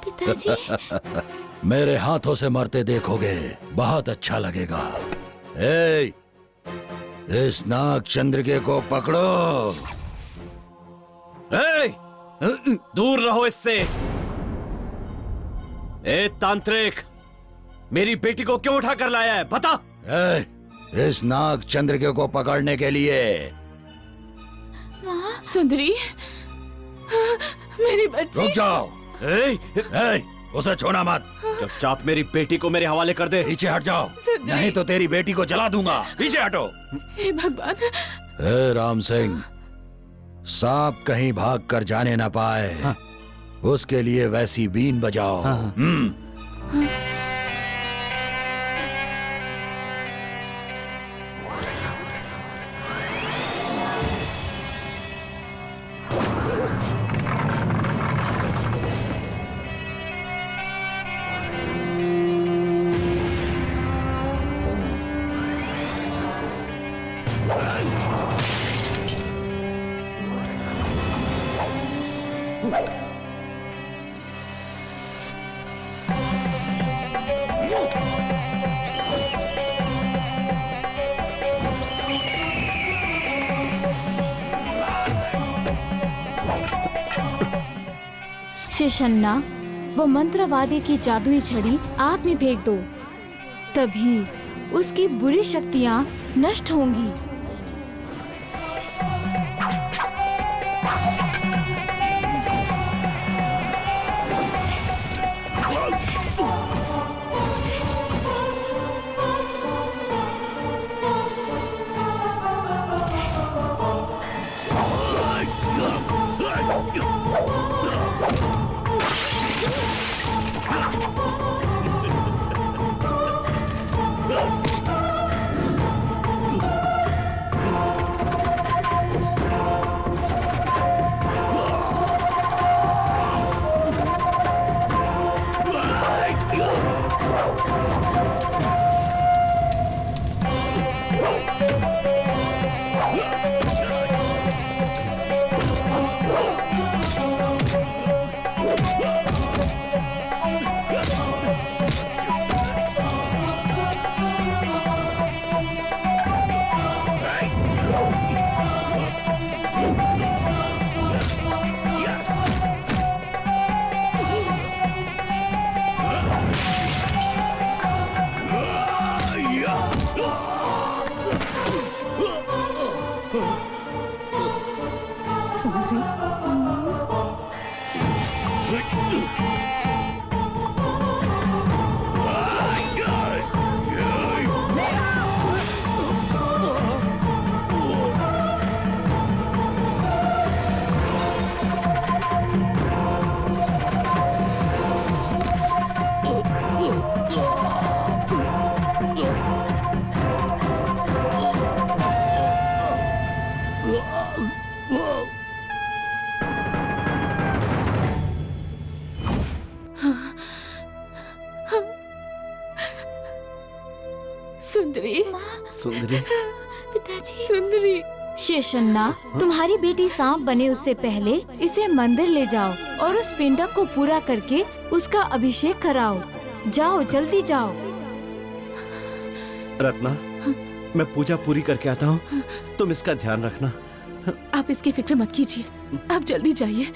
पिताजी, मेरे हाथों से मरते देखोगे, बहुत अच्छा लगेगा। ए, इस नाग चंद्रिके को पकड़ो। दूर रहो इससे। ए तांत्रिक, मेरी बेटी को क्यों उठा कर लाया है, बता। इस नाग चंद्रिका को पकड़ने के लिए। सुंदरी, मेरी बच्ची। रुक जाओ। उसे छूना मत। चुपचाप मेरी बेटी को मेरे हवाले कर दे। पीछे हट जाओ, नहीं तो तेरी बेटी को जला दूंगा। पीछे हटो। हे भगवान। हे राम सिंह, सांप कहीं भाग कर जाने ना पाए, हाँ। उसके लिए वैसी बीन बजाओ। हाँ। शेषन्ना, वो मंत्रवादी की जादुई छड़ी आग में फेंक दो, तभी उसकी बुरी शक्तियाँ नष्ट होंगी। सुंदरी, सुंदरी, पिताजी। सुंदरी। शेषन्ना, तुम्हारी बेटी सांप बने उससे पहले इसे मंदिर ले जाओ और उस पिंडक को पूरा करके उसका अभिषेक कराओ। जाओ, जल्दी जाओ। रत्ना, मैं पूजा पूरी करके आता हूँ, तुम इसका ध्यान रखना। आप इसकी फिक्र मत कीजिए, आप जल्दी जाइए।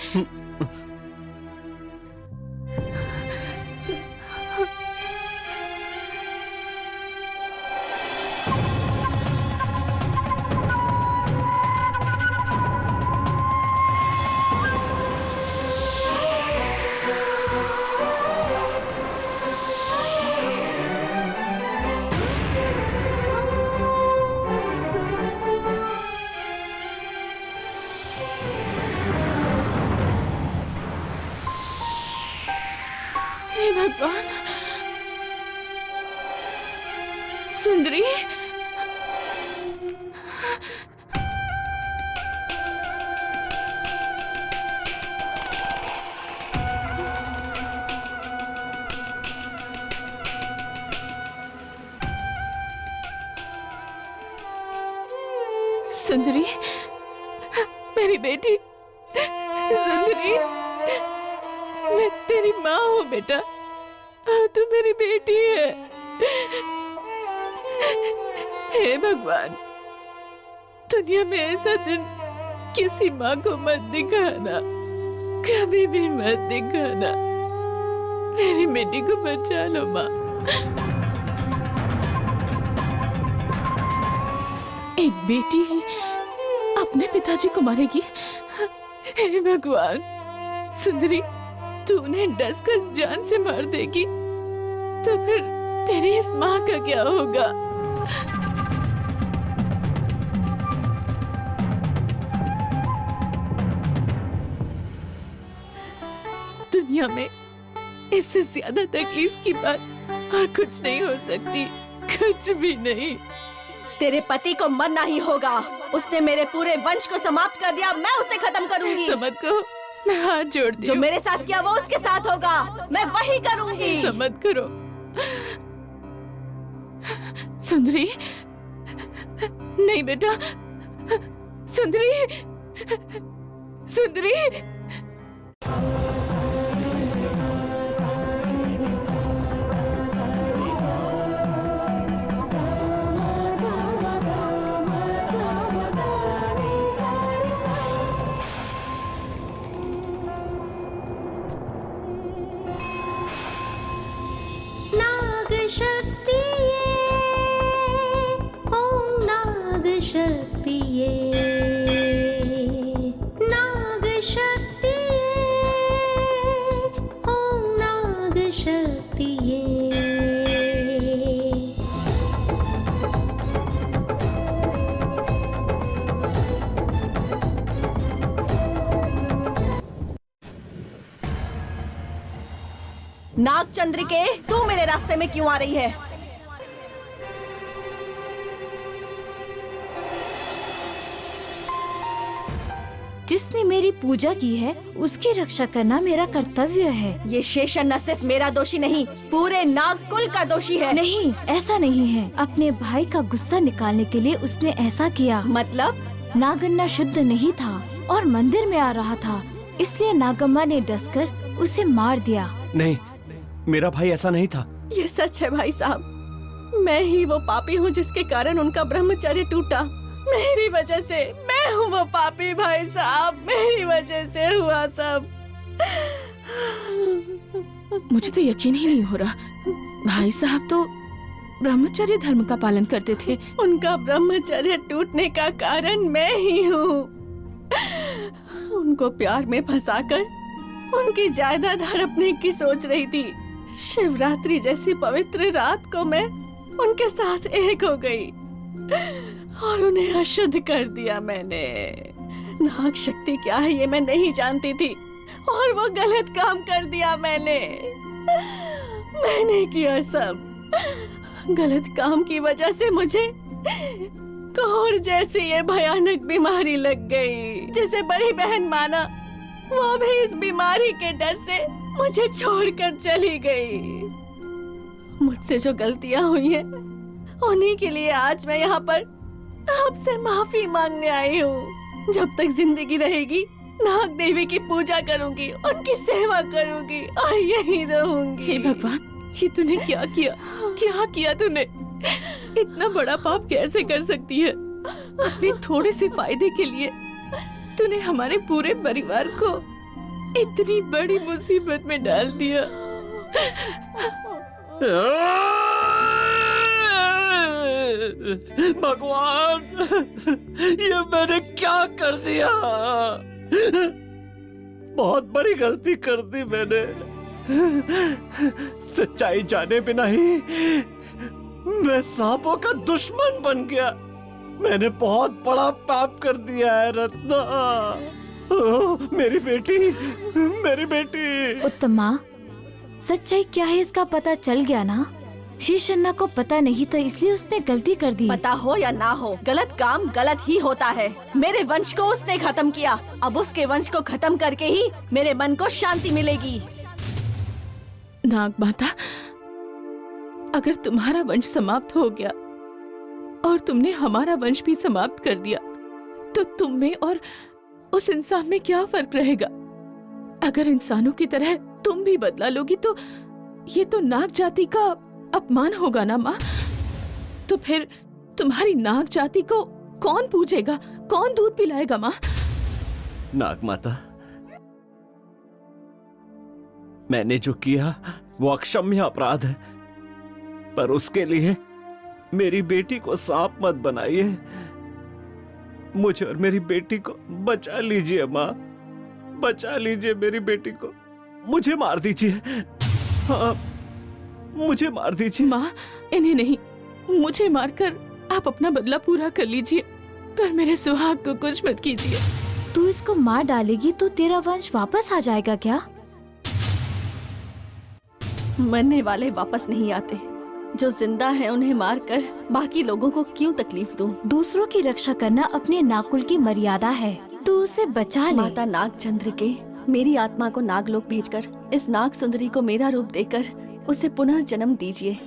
हे भगवान। सुंदरी, सुंदरी, मेरी बेटी। सुंदरी, मैं तेरी माँ हूँ बेटा, और तू मेरी बेटी है। हे भगवान, दुनिया में ऐसा दिन किसी माँ को मत दिखाना, कभी भी मत दिखाना। मेरी बेटी को बचा लो माँ। एक बेटी ही अपने पिताजी को मारेगी? हे भगवान, सुंदरी तू उन्हें डसकर जान से मार देगी तो फिर तेरी इस माँ का क्या होगा? दुनिया में इससे ज्यादा तकलीफ की बात और कुछ नहीं हो सकती, कुछ भी नहीं। तेरे पति को मरना ही होगा। उसने मेरे पूरे वंश को समाप्त कर दिया, मैं उसे खत्म करूंगी। समझ को मैं हाथ जोड़ती जो हूँ। मेरे साथ किया वो उसके साथ होगा, मैं वही करूंगी। समझ करो सुंदरी। नहीं बेटा, सुंदरी, सुंदरी। शक्ति ओम नाग शक्ति नाग शक्ति ओम नाग शक्ति। नागचंद्रिके, तू मेरे रास्ते में क्यों आ रही है? जिसने मेरी पूजा की है उसकी रक्षा करना मेरा कर्तव्य है। ये शेषन न सिर्फ मेरा दोषी नहीं, पूरे नागकुल का दोषी है। नहीं, ऐसा नहीं है। अपने भाई का गुस्सा निकालने के लिए उसने ऐसा किया। मतलब? नागन्ना शुद्ध नहीं था और मंदिर में आ रहा था, इसलिए नागम्मा ने डसकर उसे मार दिया। नहीं, मेरा भाई ऐसा नहीं था। ये सच है भाई साहब। मैं ही वो पापी हूँ जिसके कारण उनका ब्रह्मचर्य टूटा। मेरी वजह से। मैं हूँ वो पापी भाई साहब, मेरी वजह से हुआ सब। मुझे तो यकीन ही नहीं हो रहा। भाई साहब तो ब्रह्मचर्य धर्म का पालन करते थे। उनका ब्रह्मचर्य टूटने का कारण मैं ही हूँ। उनको प्यार में फंसाकर उनकी जायदाद हड़पने की सोच रही थी। शिवरात्रि जैसी पवित्र रात को मैं उनके साथ एक हो गई और उन्हें अशुद्ध कर दिया मैंने। नाग शक्ति क्या है ये मैं नहीं जानती थी और वो गलत काम कर दिया मैंने किया सब। गलत काम की वजह से मुझे कोढ़ जैसी ये भयानक बीमारी लग गई, जिसे बड़ी बहन माना वो भी इस बीमारी के डर से मुझे छोड़कर चली गई। मुझसे जो गलतियां हुई हैं, उन्हीं के लिए आज मैं यहाँ पर आपसे माफी मांगने आई हूँ। जब तक जिंदगी रहेगी नाग देवी की पूजा करूंगी, उनकी सेवा करूंगी और यहीं रहूंगी। हे भगवान, ये तूने क्या किया? क्या किया तूने? इतना बड़ा पाप कैसे कर सकती है? अपने थोड़े से फायदे के लिए तूने हमारे पूरे परिवार को इतनी बड़ी मुसीबत में डाल दिया। भगवान, ये मैंने क्या कर दिया? बहुत बड़ी गलती कर दी मैंने। सच्चाई जाने बिना ही मैं सांपों का दुश्मन बन गया। मैंने बहुत बड़ा पाप कर दिया है रत्ना। मेरी बेटी, मेरी बेटी। उत्तमा, सच्चाई क्या है इसका पता चल गया ना? शीशन्ना को पता नहीं था इसलिए उसने गलती कर दी। पता हो या ना हो, गलत काम गलत ही होता है। मेरे वंश को उसने खत्म किया, अब उसके वंश को खत्म करके ही मेरे मन को शांति मिलेगी। नाग माता, अगर तुम्हारा वंश समाप्त हो गया और तुमने हमारा वंश भी समाप्त कर दिया तो तुम में और उस इंसान में क्या फर्क रहेगा? अगर इंसानों की तरह तुम भी बदला लोगी तो ये तो नाग जाति का अपमान होगा ना माँ। तो फिर तुम्हारी नाग जाति को कौन पूजेगा, कौन दूध पिलाएगा माँ? नाग माता, मैंने जो किया वो अक्षम्य अपराध है, पर उसके लिए मेरी बेटी को सांप मत बनाइए। मुझे और मेरी बेटी को बचा लीजिए माँ, बचा लीजिए मेरी बेटी को। मुझे मार दीजिए, हाँ मुझे मार दीजिए। माँ, इन्हें नहीं, मुझे मारकर आप अपना बदला पूरा कर लीजिए, पर मेरे सुहाग को कुछ मत कीजिए। तू इसको मार डालेगी तो तेरा वंश वापस आ जाएगा क्या? मरने वाले वापस नहीं आते, जो जिंदा है उन्हें मारकर बाकी लोगों को क्यों तकलीफ दूं? दूसरों की रक्षा करना अपने नागकुल की मर्यादा है, तू उसे बचा ले। माता नागचंद्र के मेरी आत्मा को नागलोक भेजकर इस नाग सुंदरी को मेरा रूप देकर उसे पुनर्जन्म दीजिए।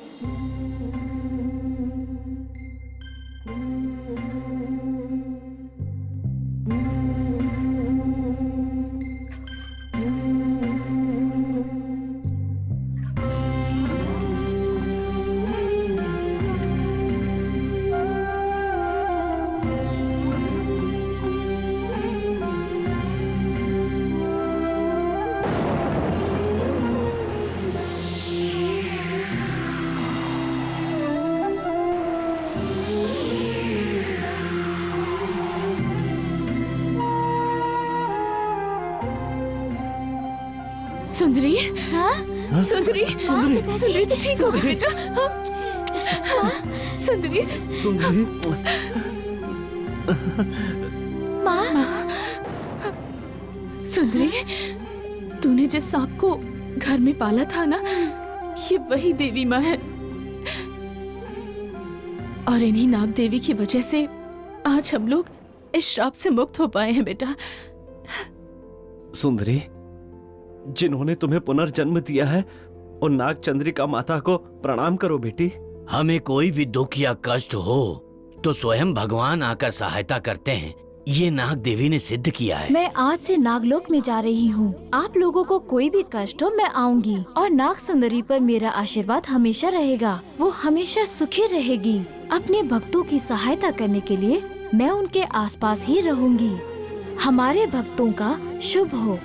सुंदरी, हाँ? सुंदरी, सुंदरी तो ठीक हो गई बेटा। हाँ? सुंदरी, सुंदरी, माँ, सुंदरी, तूने जिस सांप को घर में पाला था ना, ये वही देवी माँ है। और इन्हीं नाग देवी की वजह से आज हम लोग इस श्राप से मुक्त हो पाए हैं बेटा। सुंदरी, जिन्होंने तुम्हें पुनर्जन्म दिया है उन नागचंद्रिका माता को प्रणाम करो बेटी। हमें कोई भी दुख या कष्ट हो तो स्वयं भगवान आकर सहायता करते हैं, ये नाग देवी ने सिद्ध किया है। मैं आज से नागलोक में जा रही हूँ। आप लोगों को कोई भी कष्ट हो मैं आऊंगी, और नाग सुंदरी पर मेरा आशीर्वाद हमेशा रहेगा। वो हमेशा सुखी रहेगी। अपने भक्तों की सहायता करने के लिए मैं उनके आसपास ही रहूंगी। हमारे भक्तों का शुभ हो।